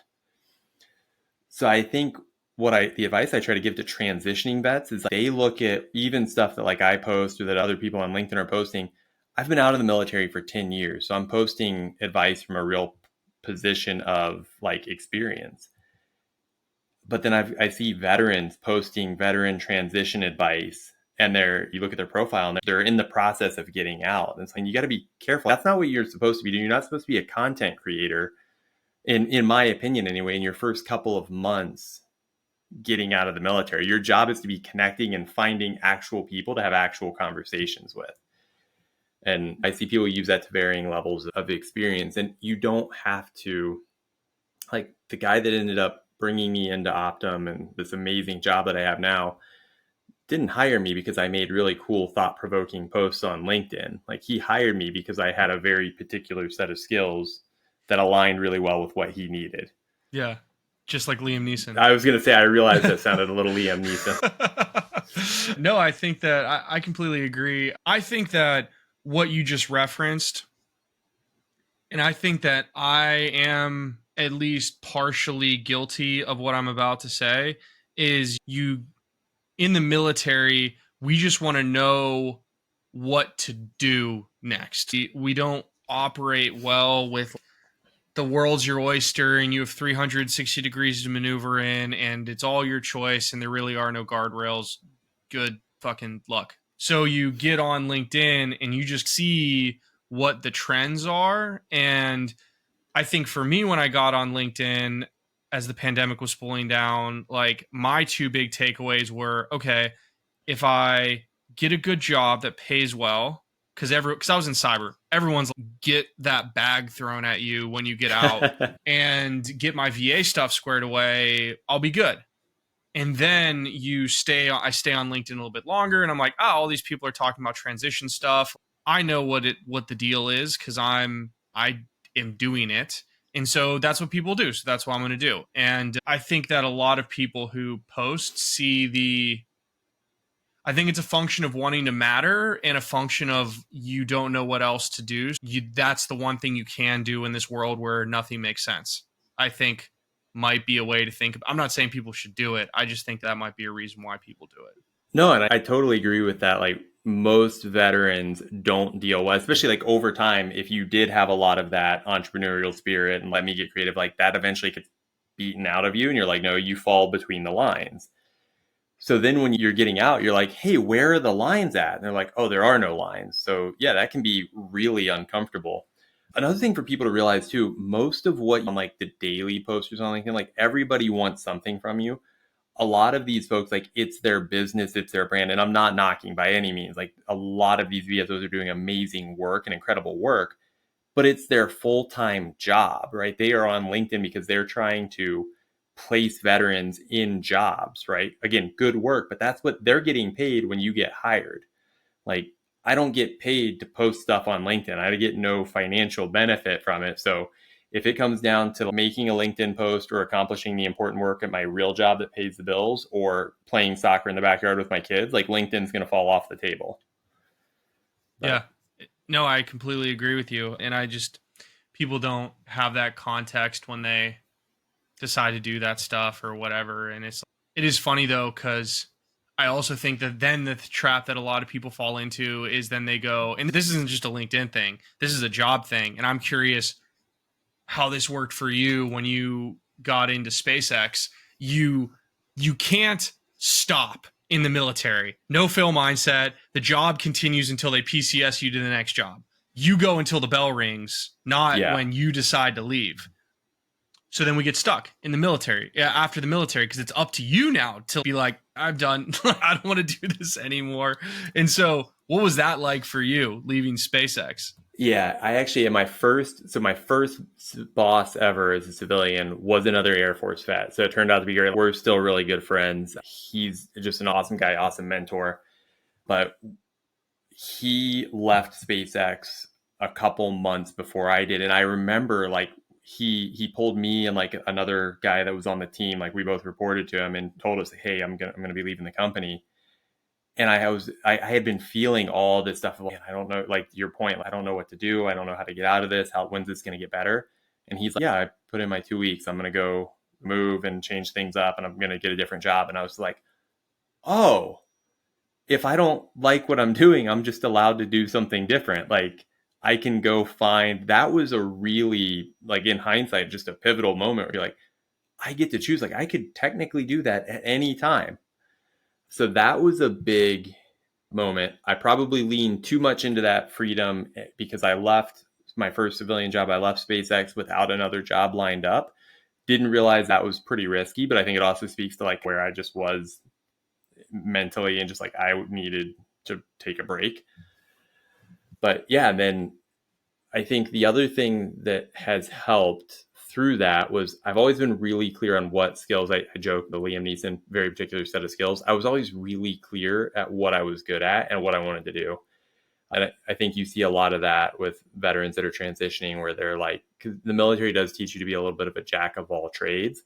So I think the advice I try to give to transitioning vets is, like, they look at even stuff that like I post or that other people on LinkedIn are posting. I've been out of the military for 10 years. So I'm posting advice from a real position of like experience. But then I see veterans posting veteran transition advice, and you look at their profile and they're in the process of getting out. And it's like, you got to be careful. That's not what you're supposed to be doing. You're not supposed to be a content creator, in my opinion anyway, in your first couple of months getting out of the military. Your job is to be connecting and finding actual people to have actual conversations with. And I see people use that to varying levels of experience. And you don't have to, like the guy that ended up bringing me into Optum and this amazing job that I have now, didn't hire me because I made really cool, thought-provoking posts on LinkedIn. Like, he hired me because I had a very particular set of skills that aligned really well with what he needed. Yeah. Just like Liam Neeson. I was going to say, I realized that sounded a little Liam Neeson. No, I think that I completely agree. I think that what you just referenced, and I think that I am at least partially guilty of what I'm about to say, is in the military, we just want to know what to do next. We don't operate well with the world's your oyster and you have 360 degrees to maneuver in and it's all your choice and there really are no guardrails. Good fucking luck. So you get on LinkedIn and you just see what the trends are. And I think for me, when I got on LinkedIn as the pandemic was pulling down, like my 2 big takeaways were, okay, if I get a good job that pays well, because I was in cyber, everyone's like, get that bag thrown at you when you get out and get my VA stuff squared away, I'll be good. And then I stay on LinkedIn a little bit longer and I'm like, all these people are talking about transition stuff. I know what the deal is because I am doing it. And so that's what people do. So that's what I'm going to do. And I think that a lot of people who post I think it's a function of wanting to matter and a function of you don't know what else to do. That's the one thing you can do in this world where nothing makes sense. I think might be a way to think. I'm not saying people should do it. I just think that might be a reason why people do it. No, and I totally agree with that. Like, most veterans don't deal well, especially like over time. If you did have a lot of that entrepreneurial spirit and let me get creative, like that eventually gets beaten out of you. And you're like, no, you fall between the lines. So then when you're getting out, you're like, hey, where are the lines at? And they're like, oh, there are no lines. So yeah, that can be really uncomfortable. Another thing for people to realize too, most of what on like the daily posters on LinkedIn, like everybody wants something from you. A lot of these folks, like it's their business, it's their brand. And I'm not knocking by any means. Like a lot of these VSOs are doing amazing work and incredible work, but it's their full-time job, right? They are on LinkedIn because they're trying to place veterans in jobs, right? Again, good work, but that's what they're getting paid when you get hired. Like, I don't get paid to post stuff on LinkedIn. I get no financial benefit from it. So if it comes down to making a LinkedIn post or accomplishing the important work at my real job that pays the bills or playing soccer in the backyard with my kids, like LinkedIn's going to fall off the table. But, Yeah. No, I completely agree with you. And people don't have that context when they decide to do that stuff or whatever. And it is funny though, because I also think that then the trap that a lot of people fall into is then they go, and this isn't just a LinkedIn thing, this is a job thing. And I'm curious how this worked for you when you got into SpaceX. You can't stop in the military. No fail mindset. The job continues until they PCS you to the next job. You go until the bell rings, not when you decide to leave. So then we get stuck in the military after the military because it's up to you now to be like, I'm done. I don't want to do this anymore. And so what was that like for you leaving SpaceX? Yeah, I actually, my first boss ever as a civilian was another Air Force vet. So it turned out to be great. We're still really good friends. He's just an awesome guy, awesome mentor. But he left SpaceX a couple months before I did. And I remember like he pulled me and like another guy that was on the team, like we both reported to him and told us, hey, I'm gonna be leaving the company. And I had been feeling all this stuff. Like, I don't know, like your point, I don't know what to do. I don't know how to get out of this. When's this going to get better? And he's like, yeah, I put in my 2 weeks. I'm going to go move and change things up and I'm going to get a different job. And I was like, oh, if I don't like what I'm doing, I'm just allowed to do something different. Like I can go find, that was a really, like in hindsight, just a pivotal moment where you're like, I get to choose. Like I could technically do that at any time. So that was a big moment. I probably leaned too much into that freedom because I left my first civilian job. I left SpaceX without another job lined up. Didn't realize that was pretty risky, but I think it also speaks to like where I just was mentally and just like I needed to take a break. But yeah, then I think the other thing that has helped through that was I've always been really clear on what skills. I joke the Liam Neeson very particular set of skills. I was always really clear at what I was good at and what I wanted to do. And I think you see a lot of that with veterans that are transitioning where they're like, because the military does teach you to be a little bit of a jack of all trades.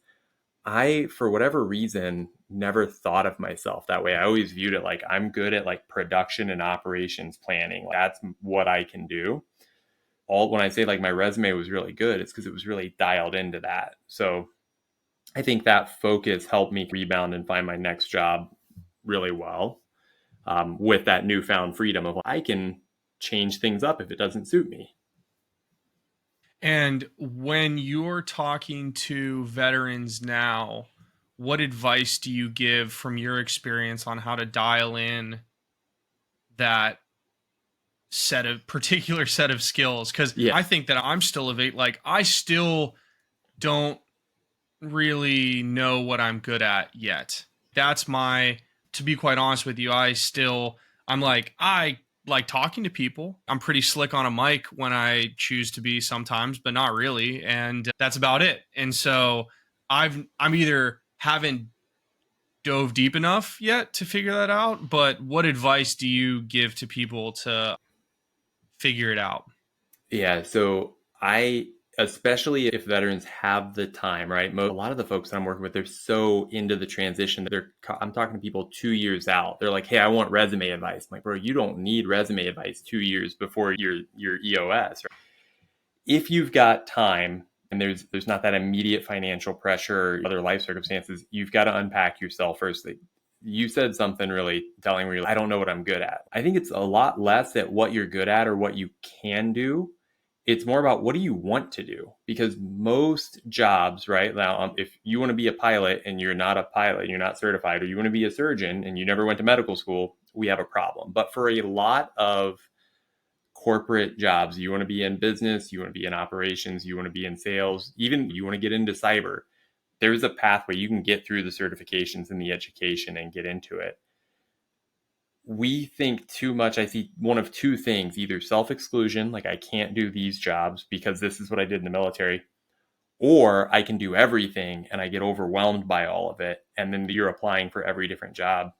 I, for whatever reason, never thought of myself that way. I always viewed it like I'm good at like production and operations planning. That's what I can do. When I say like my resume was really good, it's because it was really dialed into that. So I think that focus helped me rebound and find my next job really well with that newfound freedom of I can change things up if it doesn't suit me. And when you're talking to veterans now, what advice do you give from your experience on how to dial in that particular set of skills? Because I think that I'm still I still don't really know what I'm good at yet. To be quite honest with you, I like talking to people. I'm pretty slick on a mic when I choose to be sometimes, but not really. And that's about it. And so I'm either haven't dove deep enough yet to figure that out, but what advice do you give to people to figure it out? Yeah. So especially if veterans have the time, right? A lot of the folks that I'm working with, they're so into the transition. I'm talking to people 2 years out. They're like, hey, I want resume advice. I'm like, bro, you don't need resume advice 2 years before your EOS. Right? If you've got time and there's not that immediate financial pressure or other life circumstances, you've got to unpack yourself first. You said something really telling me, I don't know what I'm good at. I think it's a lot less at what you're good at or what you can do It's more about what do you want to do? Because most jobs right now, if you want to be a pilot and you're not a pilot, you're not certified, or you want to be a surgeon and you never went to medical school, we have a problem. But for a lot of corporate jobs, you want to be in business, you want to be in operations, you want to be in sales, even you want to get into cyber, there's a pathway you can get through the certifications and the education and get into it. We think too much. I see one of two things, either self-exclusion, like I can't do these jobs because this is what I did in the military, or I can do everything and I get overwhelmed by all of it. And then you're applying for every different job.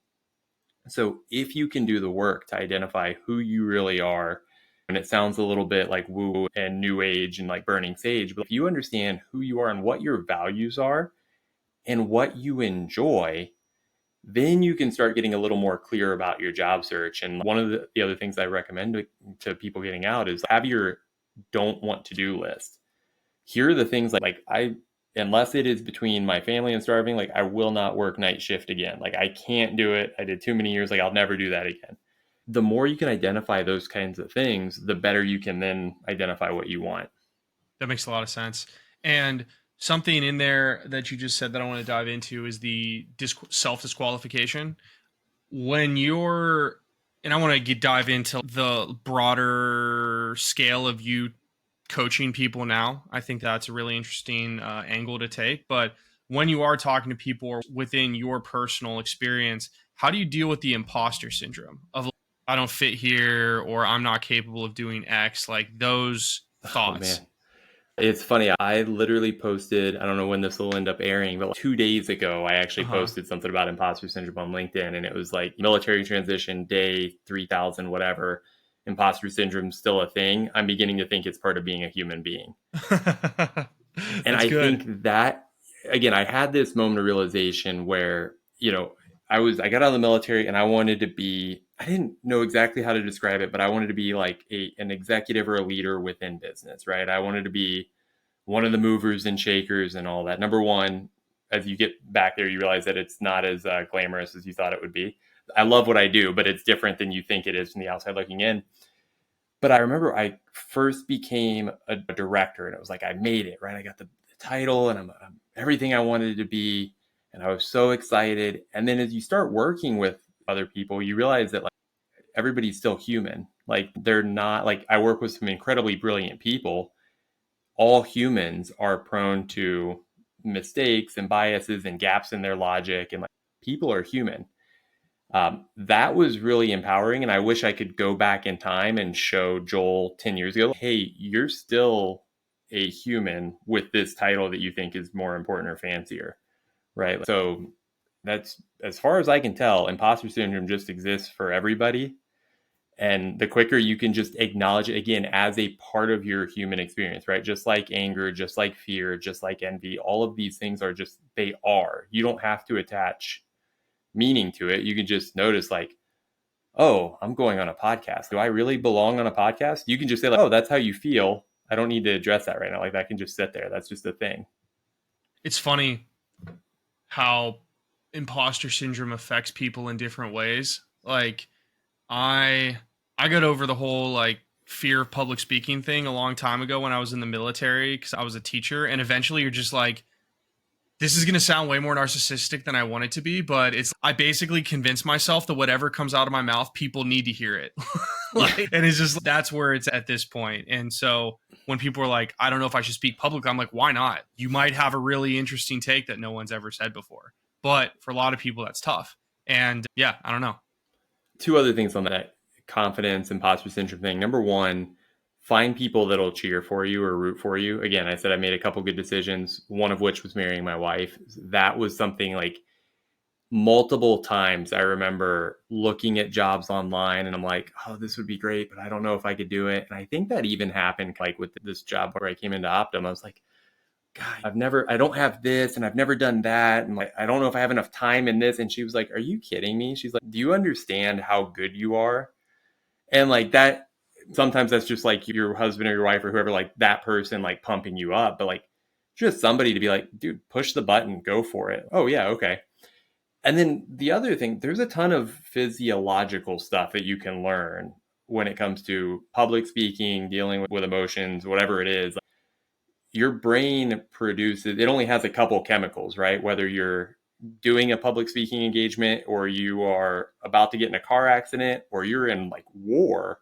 So if you can do the work to identify who you really are, and it sounds a little bit like woo and new age and like burning sage, but if you understand who you are and what your values are and what you enjoy, then you can start getting a little more clear about your job search. And one of the other things I recommend to people getting out is have your don't want to do list. Here are the things like unless it is between my family and starving, like I will not work night shift again. Like I can't do it. I did too many years. Like I'll never do that again. The more you can identify those kinds of things, the better you can then identify what you want. That makes a lot of sense. And something in there that you just said that I want to dive into is the self-disqualification. When you're, and I want to dive into the broader scale of you coaching people now. I think that's a really interesting angle to take. But when you are talking to people within your personal experience, how do you deal with the imposter syndrome of I don't fit here or I'm not capable of doing X, like those thoughts? Oh, man. It's funny. I literally posted, I don't know when this will end up airing, but 2 days ago, I actually posted something about imposter syndrome on LinkedIn. And it was like military transition day 3000, whatever. Imposter syndrome still a thing. I'm beginning to think it's part of being a human being. And I think that, again, I had this moment of realization where, I got out of the military and I wanted to be, I didn't know exactly how to describe it, but I wanted to be like an executive or a leader within business, right? I wanted to be one of the movers and shakers and all that. Number one, as you get back there, you realize that it's not as glamorous as you thought it would be. I love what I do, but it's different than you think it is from the outside looking in. But I remember I first became a director and it was like, I made it, right? I got the title and I'm everything I wanted to be. And I was so excited. And then as you start working with other people, you realize that like everybody's still human. Like they're not like, I work with some incredibly brilliant people. All humans are prone to mistakes and biases and gaps in their logic. And like people are human. That was really empowering. And I wish I could go back in time and show Joel 10 years ago, hey, you're still a human with this title that you think is more important or fancier. Right. So that's, as far as I can tell, imposter syndrome just exists for everybody. And the quicker you can just acknowledge it again as a part of your human experience, right? Just like anger, just like fear, just like envy, all of these things are just, they are. You don't have to attach meaning to it. You can just notice like, oh, I'm going on a podcast. Do I really belong on a podcast? You can just say like, oh, that's how you feel. I don't need to address that right now. Like that can just sit there. That's just a thing. It's funny how imposter syndrome affects people in different ways. Like I got over the whole like fear of public speaking thing a long time ago when I was in the military because I was a teacher, and eventually you're just like, this is going to sound way more narcissistic than I want it to be, but I basically convince myself that whatever comes out of my mouth, people need to hear it. And it's just, that's where it's at this point. And so when people are like, I don't know if I should speak publicly, I'm like, why not? You might have a really interesting take that no one's ever said before. But for a lot of people, that's tough. And yeah, I don't know. Two other things on that confidence, imposter syndrome thing. Number one, find people that'll cheer for you or root for you. Again, I said I made a couple good decisions, one of which was marrying my wife. That was something like multiple times I remember looking at jobs online and I'm like, oh, this would be great, but I don't know if I could do it. And I think that even happened like with this job where I came into Optum. I was like, God, I don't have this and I've never done that. And like, I don't know if I have enough time in this. And she was like, are you kidding me? She's like, do you understand how good you are? And like that, sometimes that's just like your husband or your wife or whoever, like that person, like pumping you up, but like just somebody to be like, dude, push the button, go for it. Oh yeah. Okay. And then the other thing, there's a ton of physiological stuff that you can learn when it comes to public speaking, dealing with emotions, whatever it is, your brain produces, it only has a couple chemicals, right? Whether you're doing a public speaking engagement or you are about to get in a car accident or you're in like war,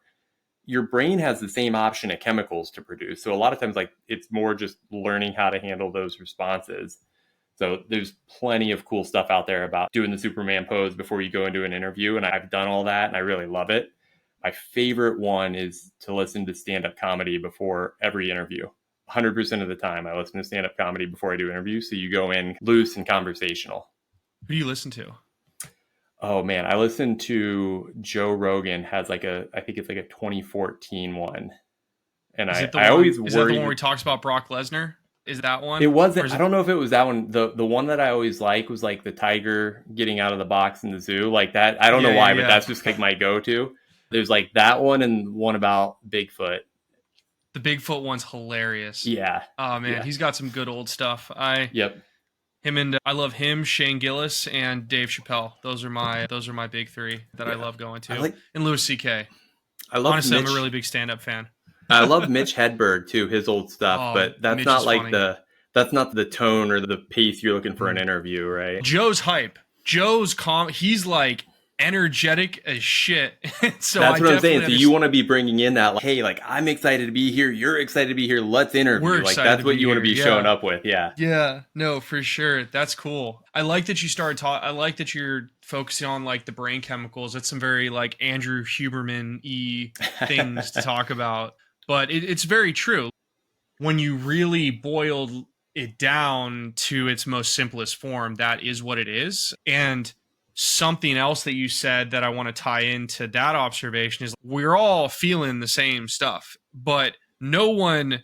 your brain has the same option of chemicals to produce. So a lot of times, like, it's more just learning how to handle those responses. So there's plenty of cool stuff out there about doing the Superman pose before you go into an interview. And I've done all that and I really love it. My favorite one is to listen to stand-up comedy before every interview. 100% of the time I listen to stand-up comedy before I do interviews. So you go in loose and conversational. Who do you listen to? Oh man, I listened to Joe Rogan has like I think it's like a 2014 one. And Is I it the I one? always Is that the worry. one where he talks about Brock Lesnar? Is that one? It Or wasn't, is I it- don't know if it was that one. The one that I always like was like the tiger getting out of the box in the zoo, like that. I don't know Yeah, why, yeah, but yeah. that's just like my go-to. There's like that one and one about Bigfoot. The Bigfoot one's hilarious. Yeah. Oh man, Yeah. he's got some good old stuff. I Yep. love him, Shane Gillis, and Dave Chappelle. Those are my big three that I Yeah. love going to. I like- And Louis C.K. I love Honestly, Mitch. I'm a really big stand-up fan. I love Mitch Hedberg too, his old stuff, Oh, but that's Mitch not is like funny. that's not the tone or the pace you're looking for an interview, right? Joe's hype. He's like energetic as shit. So That's what I'm saying. So definitely you want to be bringing in that, like, hey, like, I'm excited to be here. You're excited to be here. Let's interview. We're Like, excited that's to what be you want to here, be yeah. showing up with. Yeah. Yeah, no, for sure. That's cool. I like that you started talking. I like that you're focusing on like the brain chemicals. That's some very like Andrew Huberman-y things to talk about. But it's very true. When you really boiled it down to its most simplest form, that is what it is. And something else that you said that I want to tie into that observation is we're all feeling the same stuff, but no one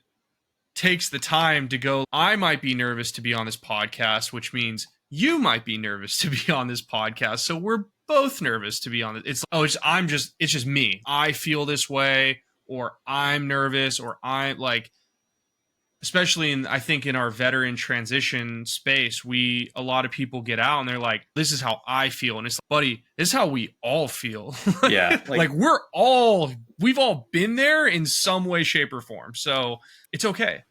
takes the time to go, I might be nervous to be on this podcast, which means you might be nervous to be on this podcast. So we're both nervous to be on it. It's just me. I feel this way, or I'm nervous, or I like, especially I think in our veteran transition space, a lot of people get out and they're like, this is how I feel. And it's like, buddy, this is how we all feel. Yeah. Like we've all been there in some way, shape, or form. So it's okay.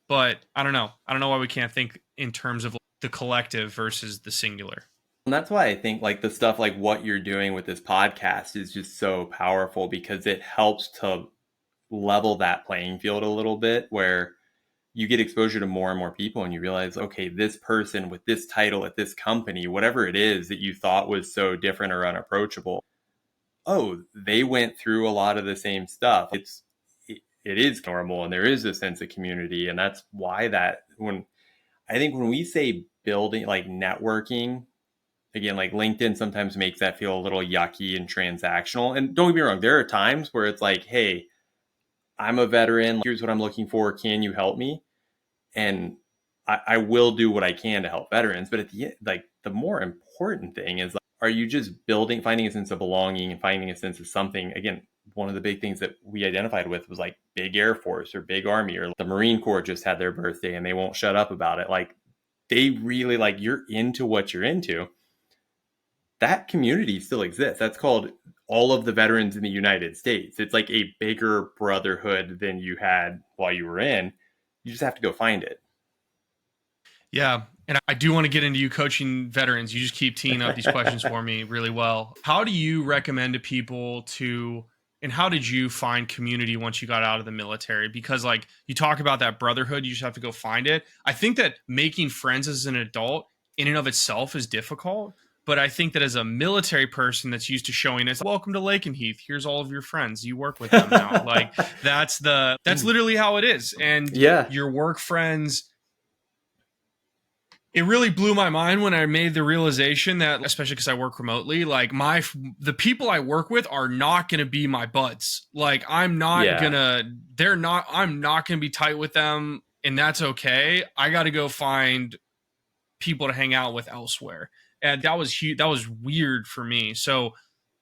But I don't know. I don't know why we can't think in terms of the collective versus the singular. And that's why I think like the stuff like what you're doing with this podcast is just so powerful because it helps to level that playing field a little bit where you get exposure to more and more people and you realize, okay, this person with this title at this company, whatever it is that you thought was so different or unapproachable, oh, they went through a lot of the same stuff. It is normal and there is a sense of community. And that's why when we say building, like networking, again, like LinkedIn sometimes makes that feel a little yucky and transactional. And don't get me wrong, there are times where it's like, hey, I'm a veteran. Here's what I'm looking for. Can you help me? And I will do what I can to help veterans. But at the end, like the more important thing is, like, are you just finding a sense of belonging and finding a sense of something? Again, one of the big things that we identified with was like big Air Force or big Army or the Marine Corps just had their birthday and they won't shut up about it. Like they really like you're into what you're into. That community still exists. That's called all of the veterans in the United States. It's like a bigger brotherhood than you had while you were in. You just have to go find it. Yeah. And I do want to get into you coaching veterans. You just keep teeing up these questions for me really well. How do you recommend to people and how did you find community once you got out of the military? Because like you talk about that brotherhood, you just have to go find it. I think that making friends as an adult in and of itself is difficult. But I think that as a military person that's used to showing us, welcome to Lakenheath, here's all of your friends. You work with them now. Like that's literally how it is. And Yeah. your work friends, it really blew my mind when I made the realization that, especially because I work remotely, like the people I work with are not going to be my buds. Like I'm not going to be tight with them, and that's okay. I got to go find people to hang out with elsewhere. And that was huge. That was weird for me. So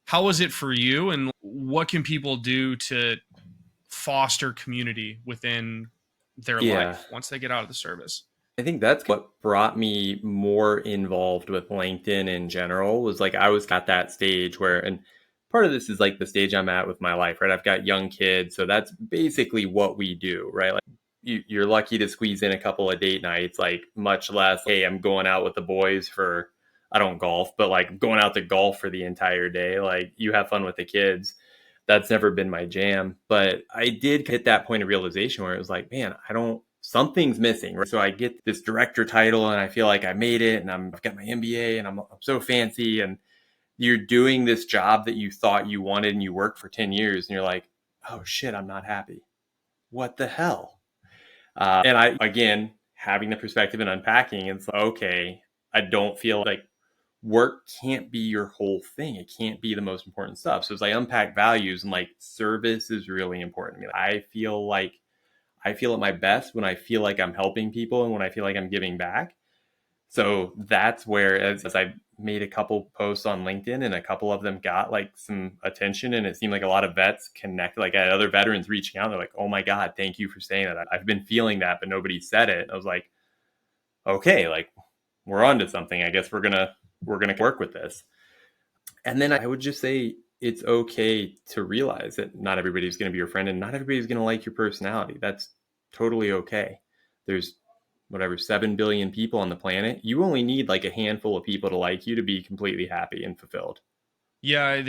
how was it for you? And what can people do to foster community within their life once they get out of the service? I think that's what brought me more involved with LinkedIn in general was like I was at that stage where, and part of this is like the stage I'm at with my life, right? I've got young kids, so that's basically what we do, right? Like you're lucky to squeeze in a couple of date nights, like much less, hey, I'm going out with the boys for, I don't golf, but like going out to golf for the entire day. Like you have fun with the kids. That's never been my jam. But I did hit that point of realization where it was like, man, something's missing, right? So I get this director title and I feel like I made it and I've got my MBA and I'm so fancy, and you're doing this job that you thought you wanted and you worked for 10 years and you're like, oh shit, I'm not happy. What the hell? And I, again, having the perspective and unpacking, it's like, okay, I don't feel like work can't be your whole thing. It can't be the most important stuff. So as I unpack values, and like service is really important to me. I feel at my best when I feel like I'm helping people and when I feel like I'm giving back. So that's where, as I made a couple posts on LinkedIn and a couple of them got like some attention, and it seemed like a lot of vets connected, like I had other veterans reaching out. They're like, oh my God, thank you for saying that. I've been feeling that, but nobody said it. I was like, okay, like we're onto something. I guess we're going to work with this. And then I would just say it's okay to realize that not everybody's going to be your friend and not everybody's going to like your personality. That's totally okay. There's 7 billion people on the planet. You only need like a handful of people to like you to be completely happy and fulfilled. Yeah,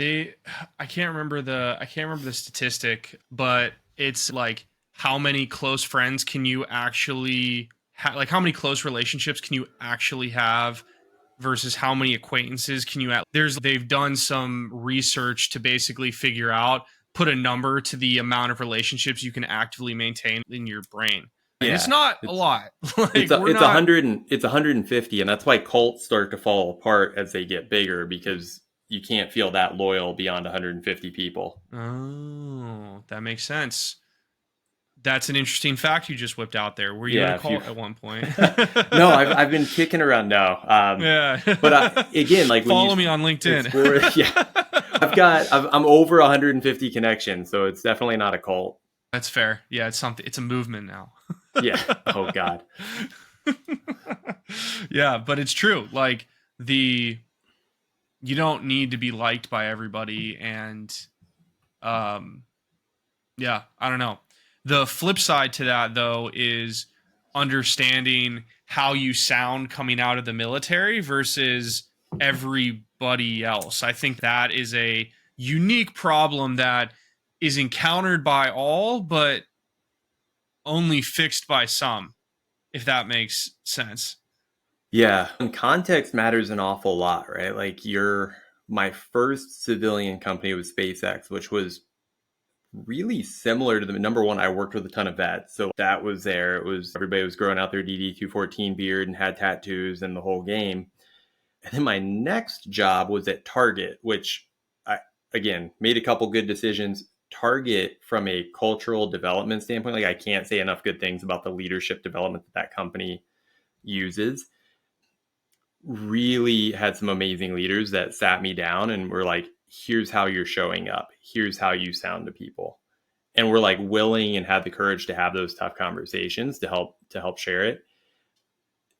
I can't remember the statistic, but it's like how many close friends can you actually like how many close relationships can you actually have versus how many acquaintances can you they've done some research to basically figure out, put a number to the amount of relationships you can actively maintain in your brain. And it's not a lot. Like, it's 150, and that's why cults start to fall apart as they get bigger, because you can't feel that loyal beyond 150 people. Oh, that makes sense. That's an interesting fact you just whipped out there. Were you in a cult at one point? No, I've been kicking around now. Yeah, but again, like follow me on LinkedIn. I'm over 150 connections, so it's definitely not a cult. That's fair. Yeah, it's something. It's a movement now. Yeah. Oh God. Yeah, but it's true. Like you don't need to be liked by everybody, and yeah, I don't know. The flip side to that, though, is understanding how you sound coming out of the military versus everybody else. I think that is a unique problem that is encountered by all, but only fixed by some, if that makes sense. Yeah. And context matters an awful lot, right? Like my first civilian company was SpaceX, which was really similar to the number one. I worked with a ton of vets. So that was there. Everybody was growing out their DD-214 beard and had tattoos and the whole game. And then my next job was at Target, which I, again, made a couple good decisions. Target, from a cultural development standpoint, like I can't say enough good things about the leadership development that company uses. Really had some amazing leaders that sat me down and were like, here's how you're showing up. Here's how you sound to people. And we're like willing and had the courage to have those tough conversations to help share it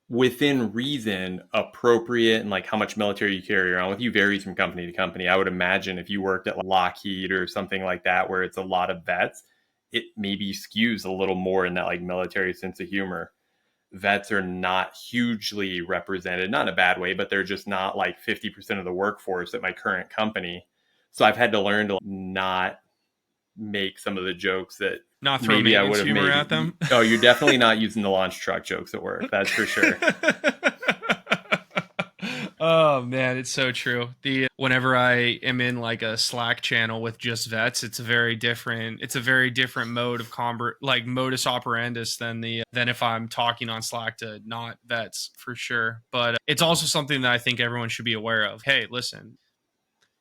within reason, appropriate, and like how much military you carry around with you varies from company to company. I would imagine if you worked at Lockheed or something like that, where it's a lot of vets, it maybe skews a little more in that like military sense of humor. Vets are not hugely represented, not in a bad way, but they're just not like 50% of the workforce at my current company. So I've had to learn to not make some of the jokes that not throw maybe I would have made at them. Oh, you're definitely not using the launch truck jokes at work. That's for sure. Oh man, it's so true. Whenever I am in like a Slack channel with just vets, it's a very different mode of like modus operandus than if I'm talking on Slack to not vets, for sure. But it's also something that I think everyone should be aware of. Hey, listen.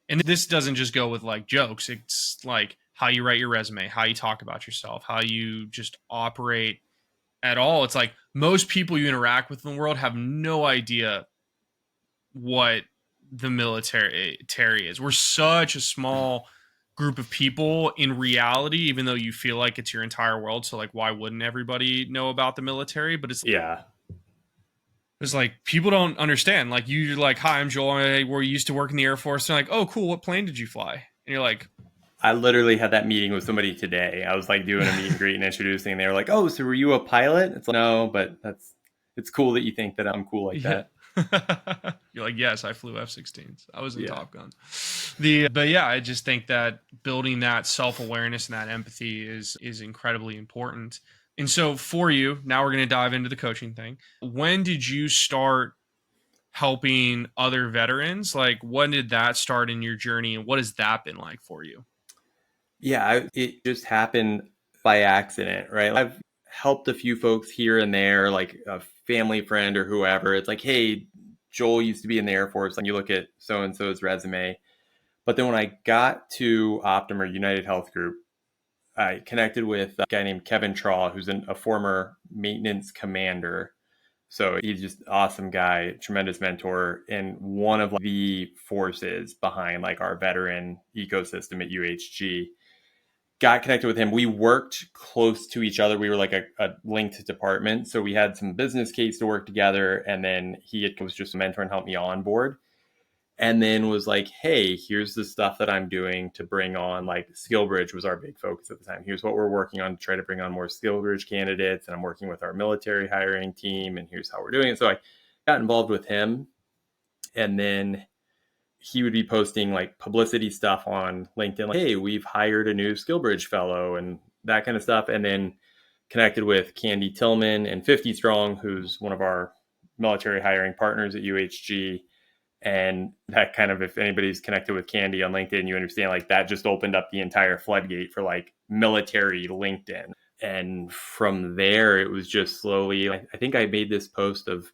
And this doesn't just go with like jokes. It's like how you write your resume, how you talk about yourself, how you just operate at all. It's like most people you interact with in the world have no idea what the military is. We're such a small group of people in reality, even though you feel like it's your entire world. So like, why wouldn't everybody know about the military? But it's like people don't understand. Like you're like, hi, I'm Joel. We're used to work in the Air Force. And they're like, oh, cool. What plane did you fly? And you're like, I literally had that meeting with somebody today. I was like doing a meet and greet and introducing, and they were like, "Oh, so were you a pilot?" It's like, no, but it's cool that you think that I'm cool like yeah. that. You're like, yes, I flew F-16s. I was in Yeah. Top Gun. But yeah, I just think that building that self-awareness and that empathy is incredibly important. And so for you, now we're going to dive into the coaching thing. When did you start helping other veterans? Like, when did that start in your journey, and what has that been like for you? Yeah, it just happened by accident, right? I've helped a few folks here and there, like a family friend or whoever. It's like, hey, Joel used to be in the Air Force, and you look at so and so's resume. But then when I got to Optum or United Health Group, I connected with a guy named Kevin Traw, who's a former maintenance commander. So he's just an awesome guy, tremendous mentor, and one of the forces behind like our veteran ecosystem at UHG. Got connected with him. We worked close to each other. We were like a linked department. So we had some business case to work together. And then was just a mentor and helped me onboard. And then was like, hey, here's the stuff that I'm doing to bring on, like SkillBridge was our big focus at the time. Here's what we're working on to try to bring on more SkillBridge candidates. And I'm working with our military hiring team. And here's how we're doing it. So I got involved with him. And then he would be posting like publicity stuff on LinkedIn, like, hey, we've hired a new SkillBridge fellow and that kind of stuff. And then connected with Candy Tillman and 50 Strong, who's one of our military hiring partners at UHG. And that kind of, if anybody's connected with Candy on LinkedIn, you understand like that just opened up the entire floodgate for like military LinkedIn. And from there, it was just slowly, I think I made this post of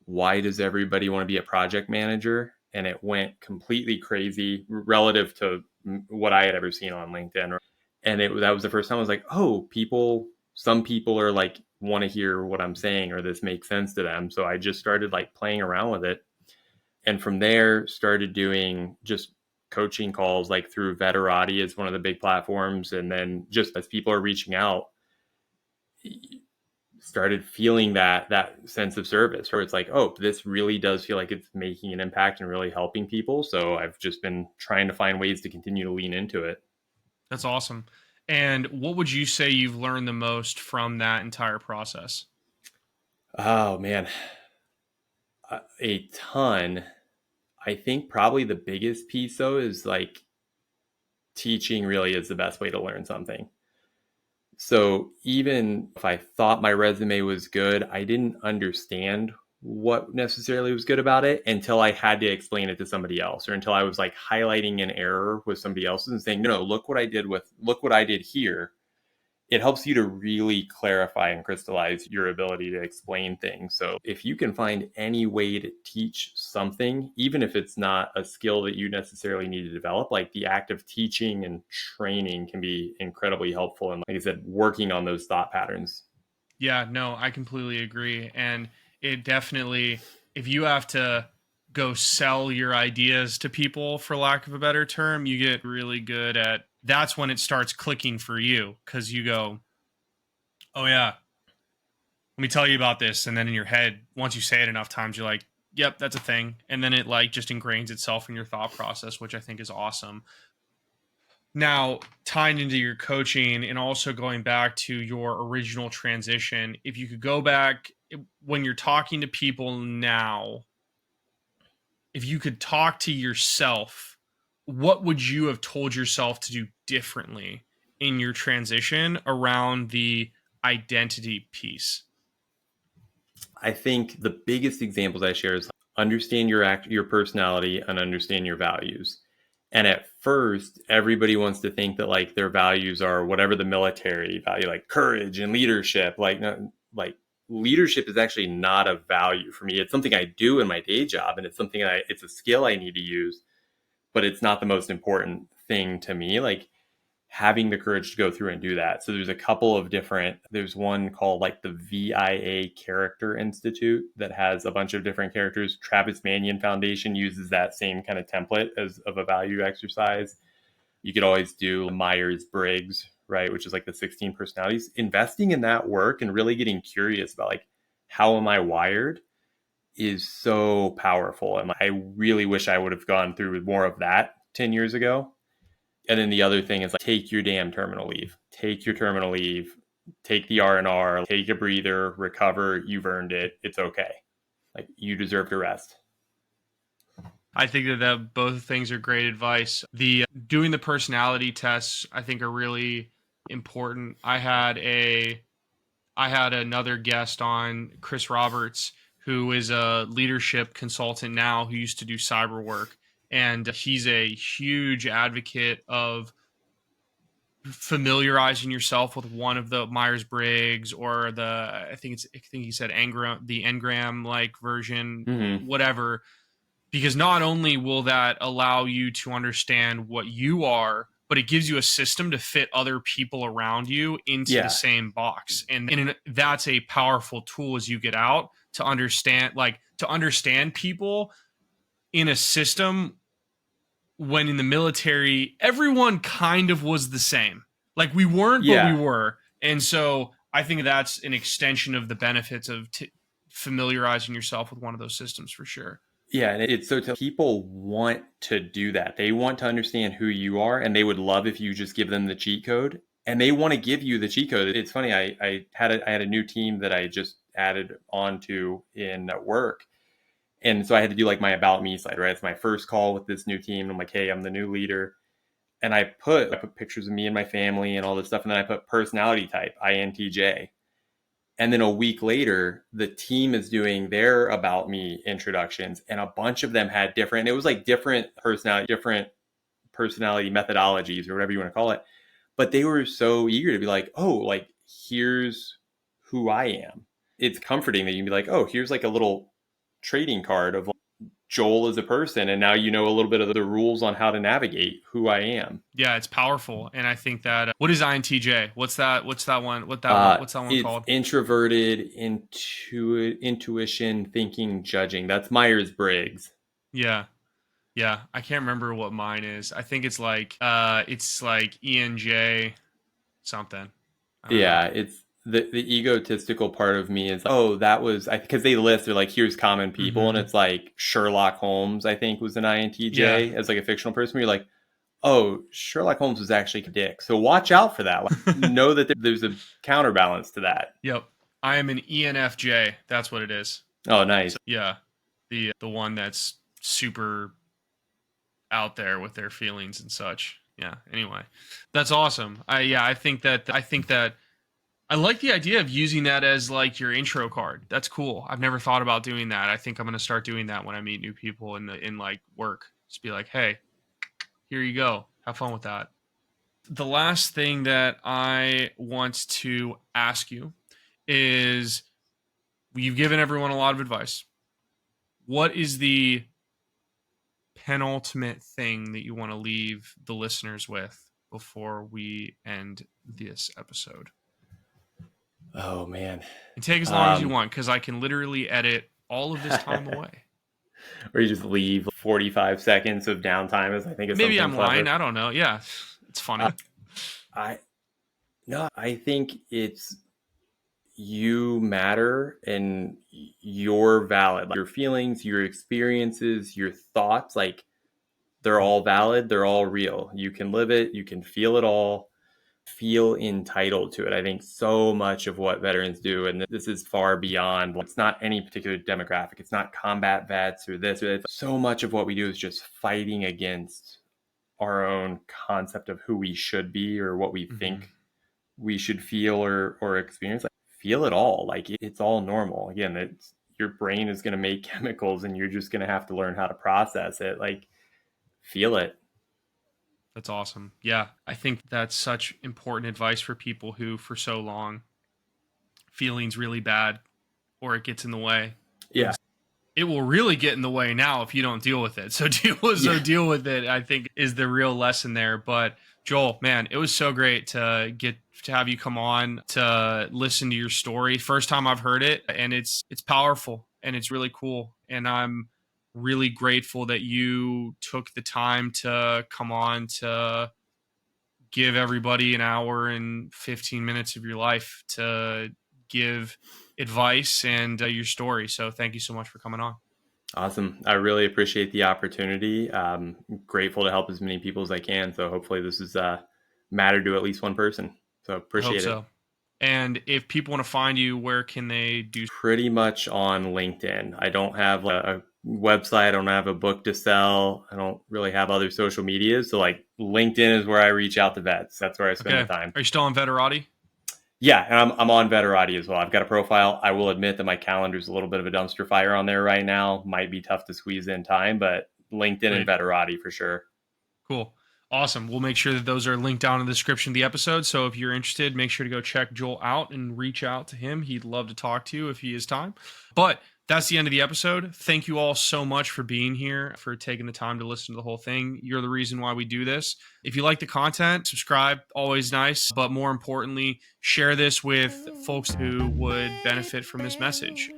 why does everybody want to be a project manager? And it went completely crazy relative to what I had ever seen on LinkedIn. And that was the first time I was like, oh, some people are like, want to hear what I'm saying or this makes sense to them. So I just started like playing around with it. And from there started doing just coaching calls like through Veterati is one of the big platforms. And then just as people are reaching out, started feeling that sense of service where it's like, oh, this really does feel like it's making an impact and really helping people. So I've just been trying to find ways to continue to lean into it. That's awesome. And what would you say you've learned the most from that entire process? Oh man, a ton. I think probably the biggest piece though is like teaching really is the best way to learn something. So even if I thought my resume was good, I didn't understand what necessarily was good about it until I had to explain it to somebody else, or until I was like highlighting an error with somebody else and saying, no, look what I did here. It helps you to really clarify and crystallize your ability to explain things. So if you can find any way to teach something, even if it's not a skill that you necessarily need to develop, like the act of teaching and training can be incredibly helpful. And like I said, working on those thought patterns. Yeah, no, I completely agree. And it definitely, if you have to go sell your ideas to people, for lack of a better term, you get really good at that's when it starts clicking for you because you go, oh, yeah, let me tell you about this. And then in your head, once you say it enough times, you're like, yep, that's a thing. And then it like just ingrains itself in your thought process, which I think is awesome. Now, tying into your coaching and also going back to your original transition, if you could go back when you're talking to people now, if you could talk to yourself, what would you have told yourself to do differently in your transition around the identity piece? I think the biggest examples I share is understand your personality and understand your values. And at first, everybody wants to think that like their values are whatever the military value, like courage and leadership. Like, no, like leadership is actually not a value for me. It's something I do in my day job, and it's something it's a skill I need to use, but it's not the most important thing to me. Like having the courage to go through and do that. So there's one called like the VIA Character Institute that has a bunch of different characters. Travis Manion Foundation uses that same kind of template of a value exercise. You could always do Myers-Briggs, right? Which is like the 16 personalities. Investing in that work and really getting curious about like, how am I wired is so powerful. And I really wish I would have gone through more of that 10 years ago. And then the other thing is like, take your damn terminal leave. Take your terminal leave. Take the R&R. Take a breather. Recover. You've earned it. It's okay. Like, you deserve to rest. I think that both things are great advice. The doing the personality tests, I think, are really important. I had another guest on, Chris Roberts, who is a leadership consultant now, who used to do cyber work, and he's a huge advocate of familiarizing yourself with one of the Myers-Briggs, or I think he said the Engram like version, Mm-hmm. whatever, because not only will that allow you to understand what you are, but it gives you a system to fit other people around you into the same box. And that's a powerful tool as you get out to understand people in a system, when in the military, everyone kind of was the same. Like, we weren't, but we were. And so I think that's an extension of the benefits of familiarizing yourself with one of those systems, for sure. Yeah, and it's so people want to do that. They want to understand who you are, and they would love if you just give them the cheat code. And they want to give you the cheat code. It's funny. I had a new team that I just added onto in work, and so I had to do like my about me slide. Right, it's my first call with this new team. I'm like, hey, I'm the new leader, and I put pictures of me and my family and all this stuff, and then I put personality type INTJ. And then a week later, the team is doing their about me introductions, and a bunch of them had different personality methodologies, or whatever you want to call it. But they were so eager to be like, oh, like, here's who I am. It's comforting that you can be like, oh, here's like a little trading card of Joel as a person, and now you know a little bit of the rules on how to navigate who I am. Yeah, it's powerful. And I think that what is INTJ? What's that one? What's that one it's called? Introverted, intuition, thinking, judging. That's Myers-Briggs. Yeah. I can't remember what mine is. I think it's like ENJ something. Yeah, it's the egotistical part of me is, oh, that was, because they they're like, here's common people, and it's like Sherlock Holmes, I think, was an INTJ as like a fictional person. You're like, oh, Sherlock Holmes was actually a dick, so watch out for that. Like, know that there's a counterbalance to that. Yep, I am an ENFJ. That's what it is. Oh, nice. So, yeah, the one that's super out there with their feelings and such. Yeah. Anyway, that's awesome. I think that I like the idea of using that as like your intro card. That's cool. I've never thought about doing that. I think I'm going to start doing that when I meet new people in like work. Just be like, hey, here you go. Have fun with that. The last thing that I want to ask you is, you've given everyone a lot of advice. What is the penultimate thing that you want to leave the listeners with before we end this episode? Oh, man. And take as long as you want, because I can literally edit all of this time away. Or you just leave 45 seconds of downtime, as I think is maybe I'm clever. lying. I don't know. Yeah, it's funny. I think it's, you matter and you're valid. Like, your feelings, your experiences, your thoughts, like, they're all valid. They're all real. You can live it. You can feel it all. Feel entitled to it. I think so much of what veterans do, and this is far beyond, it's not any particular demographic. It's not combat vets or this or that. So much of what we do is just fighting against our own concept of who we should be, or what we think we should feel or experience. Like, feel it all. Like, it's all normal. Again, your brain is going to make chemicals, and you're just going to have to learn how to process it. Like, feel it. That's awesome. Yeah, I think that's such important advice for people who, for so long, feeling's really bad, or it gets in the way. Yeah. It will really get in the way now if you don't deal with it. So deal with it, I think, is the real lesson there. But Joel, man, it was so great to have you come on to listen to your story. First time I've heard it, and it's powerful and it's really cool. And I'm really grateful that you took the time to come on to give everybody an hour and 15 minutes of your life to give advice and your story. So thank you so much for coming on. Awesome. I really appreciate the opportunity. Grateful to help as many people as I can. So hopefully this is mattered to at least one person. So I hope appreciate it. so. And if people want to find you, where can they do? Pretty much on LinkedIn. I don't have a website. I don't have a book to sell. I don't really have other social medias. So like LinkedIn is where I reach out to vets. That's where I spend the time. Are you still on Veterati? Yeah, and I'm on Veterati as well. I've got a profile. I will admit that my calendar's a little bit of a dumpster fire on there right now. Might be tough to squeeze in time, but LinkedIn and Veterati for sure. Cool. Awesome. We'll make sure that those are linked down in the description of the episode. So if you're interested, make sure to go check Joel out and reach out to him. He'd love to talk to you if he has time. But that's the end of the episode. Thank you all so much for being here, for taking the time to listen to the whole thing. You're the reason why we do this. If you like the content, subscribe, always nice. But more importantly, share this with folks who would benefit from this message.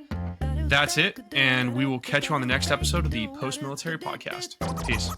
That's it. And we will catch you on the next episode of the Post Military Podcast. Peace.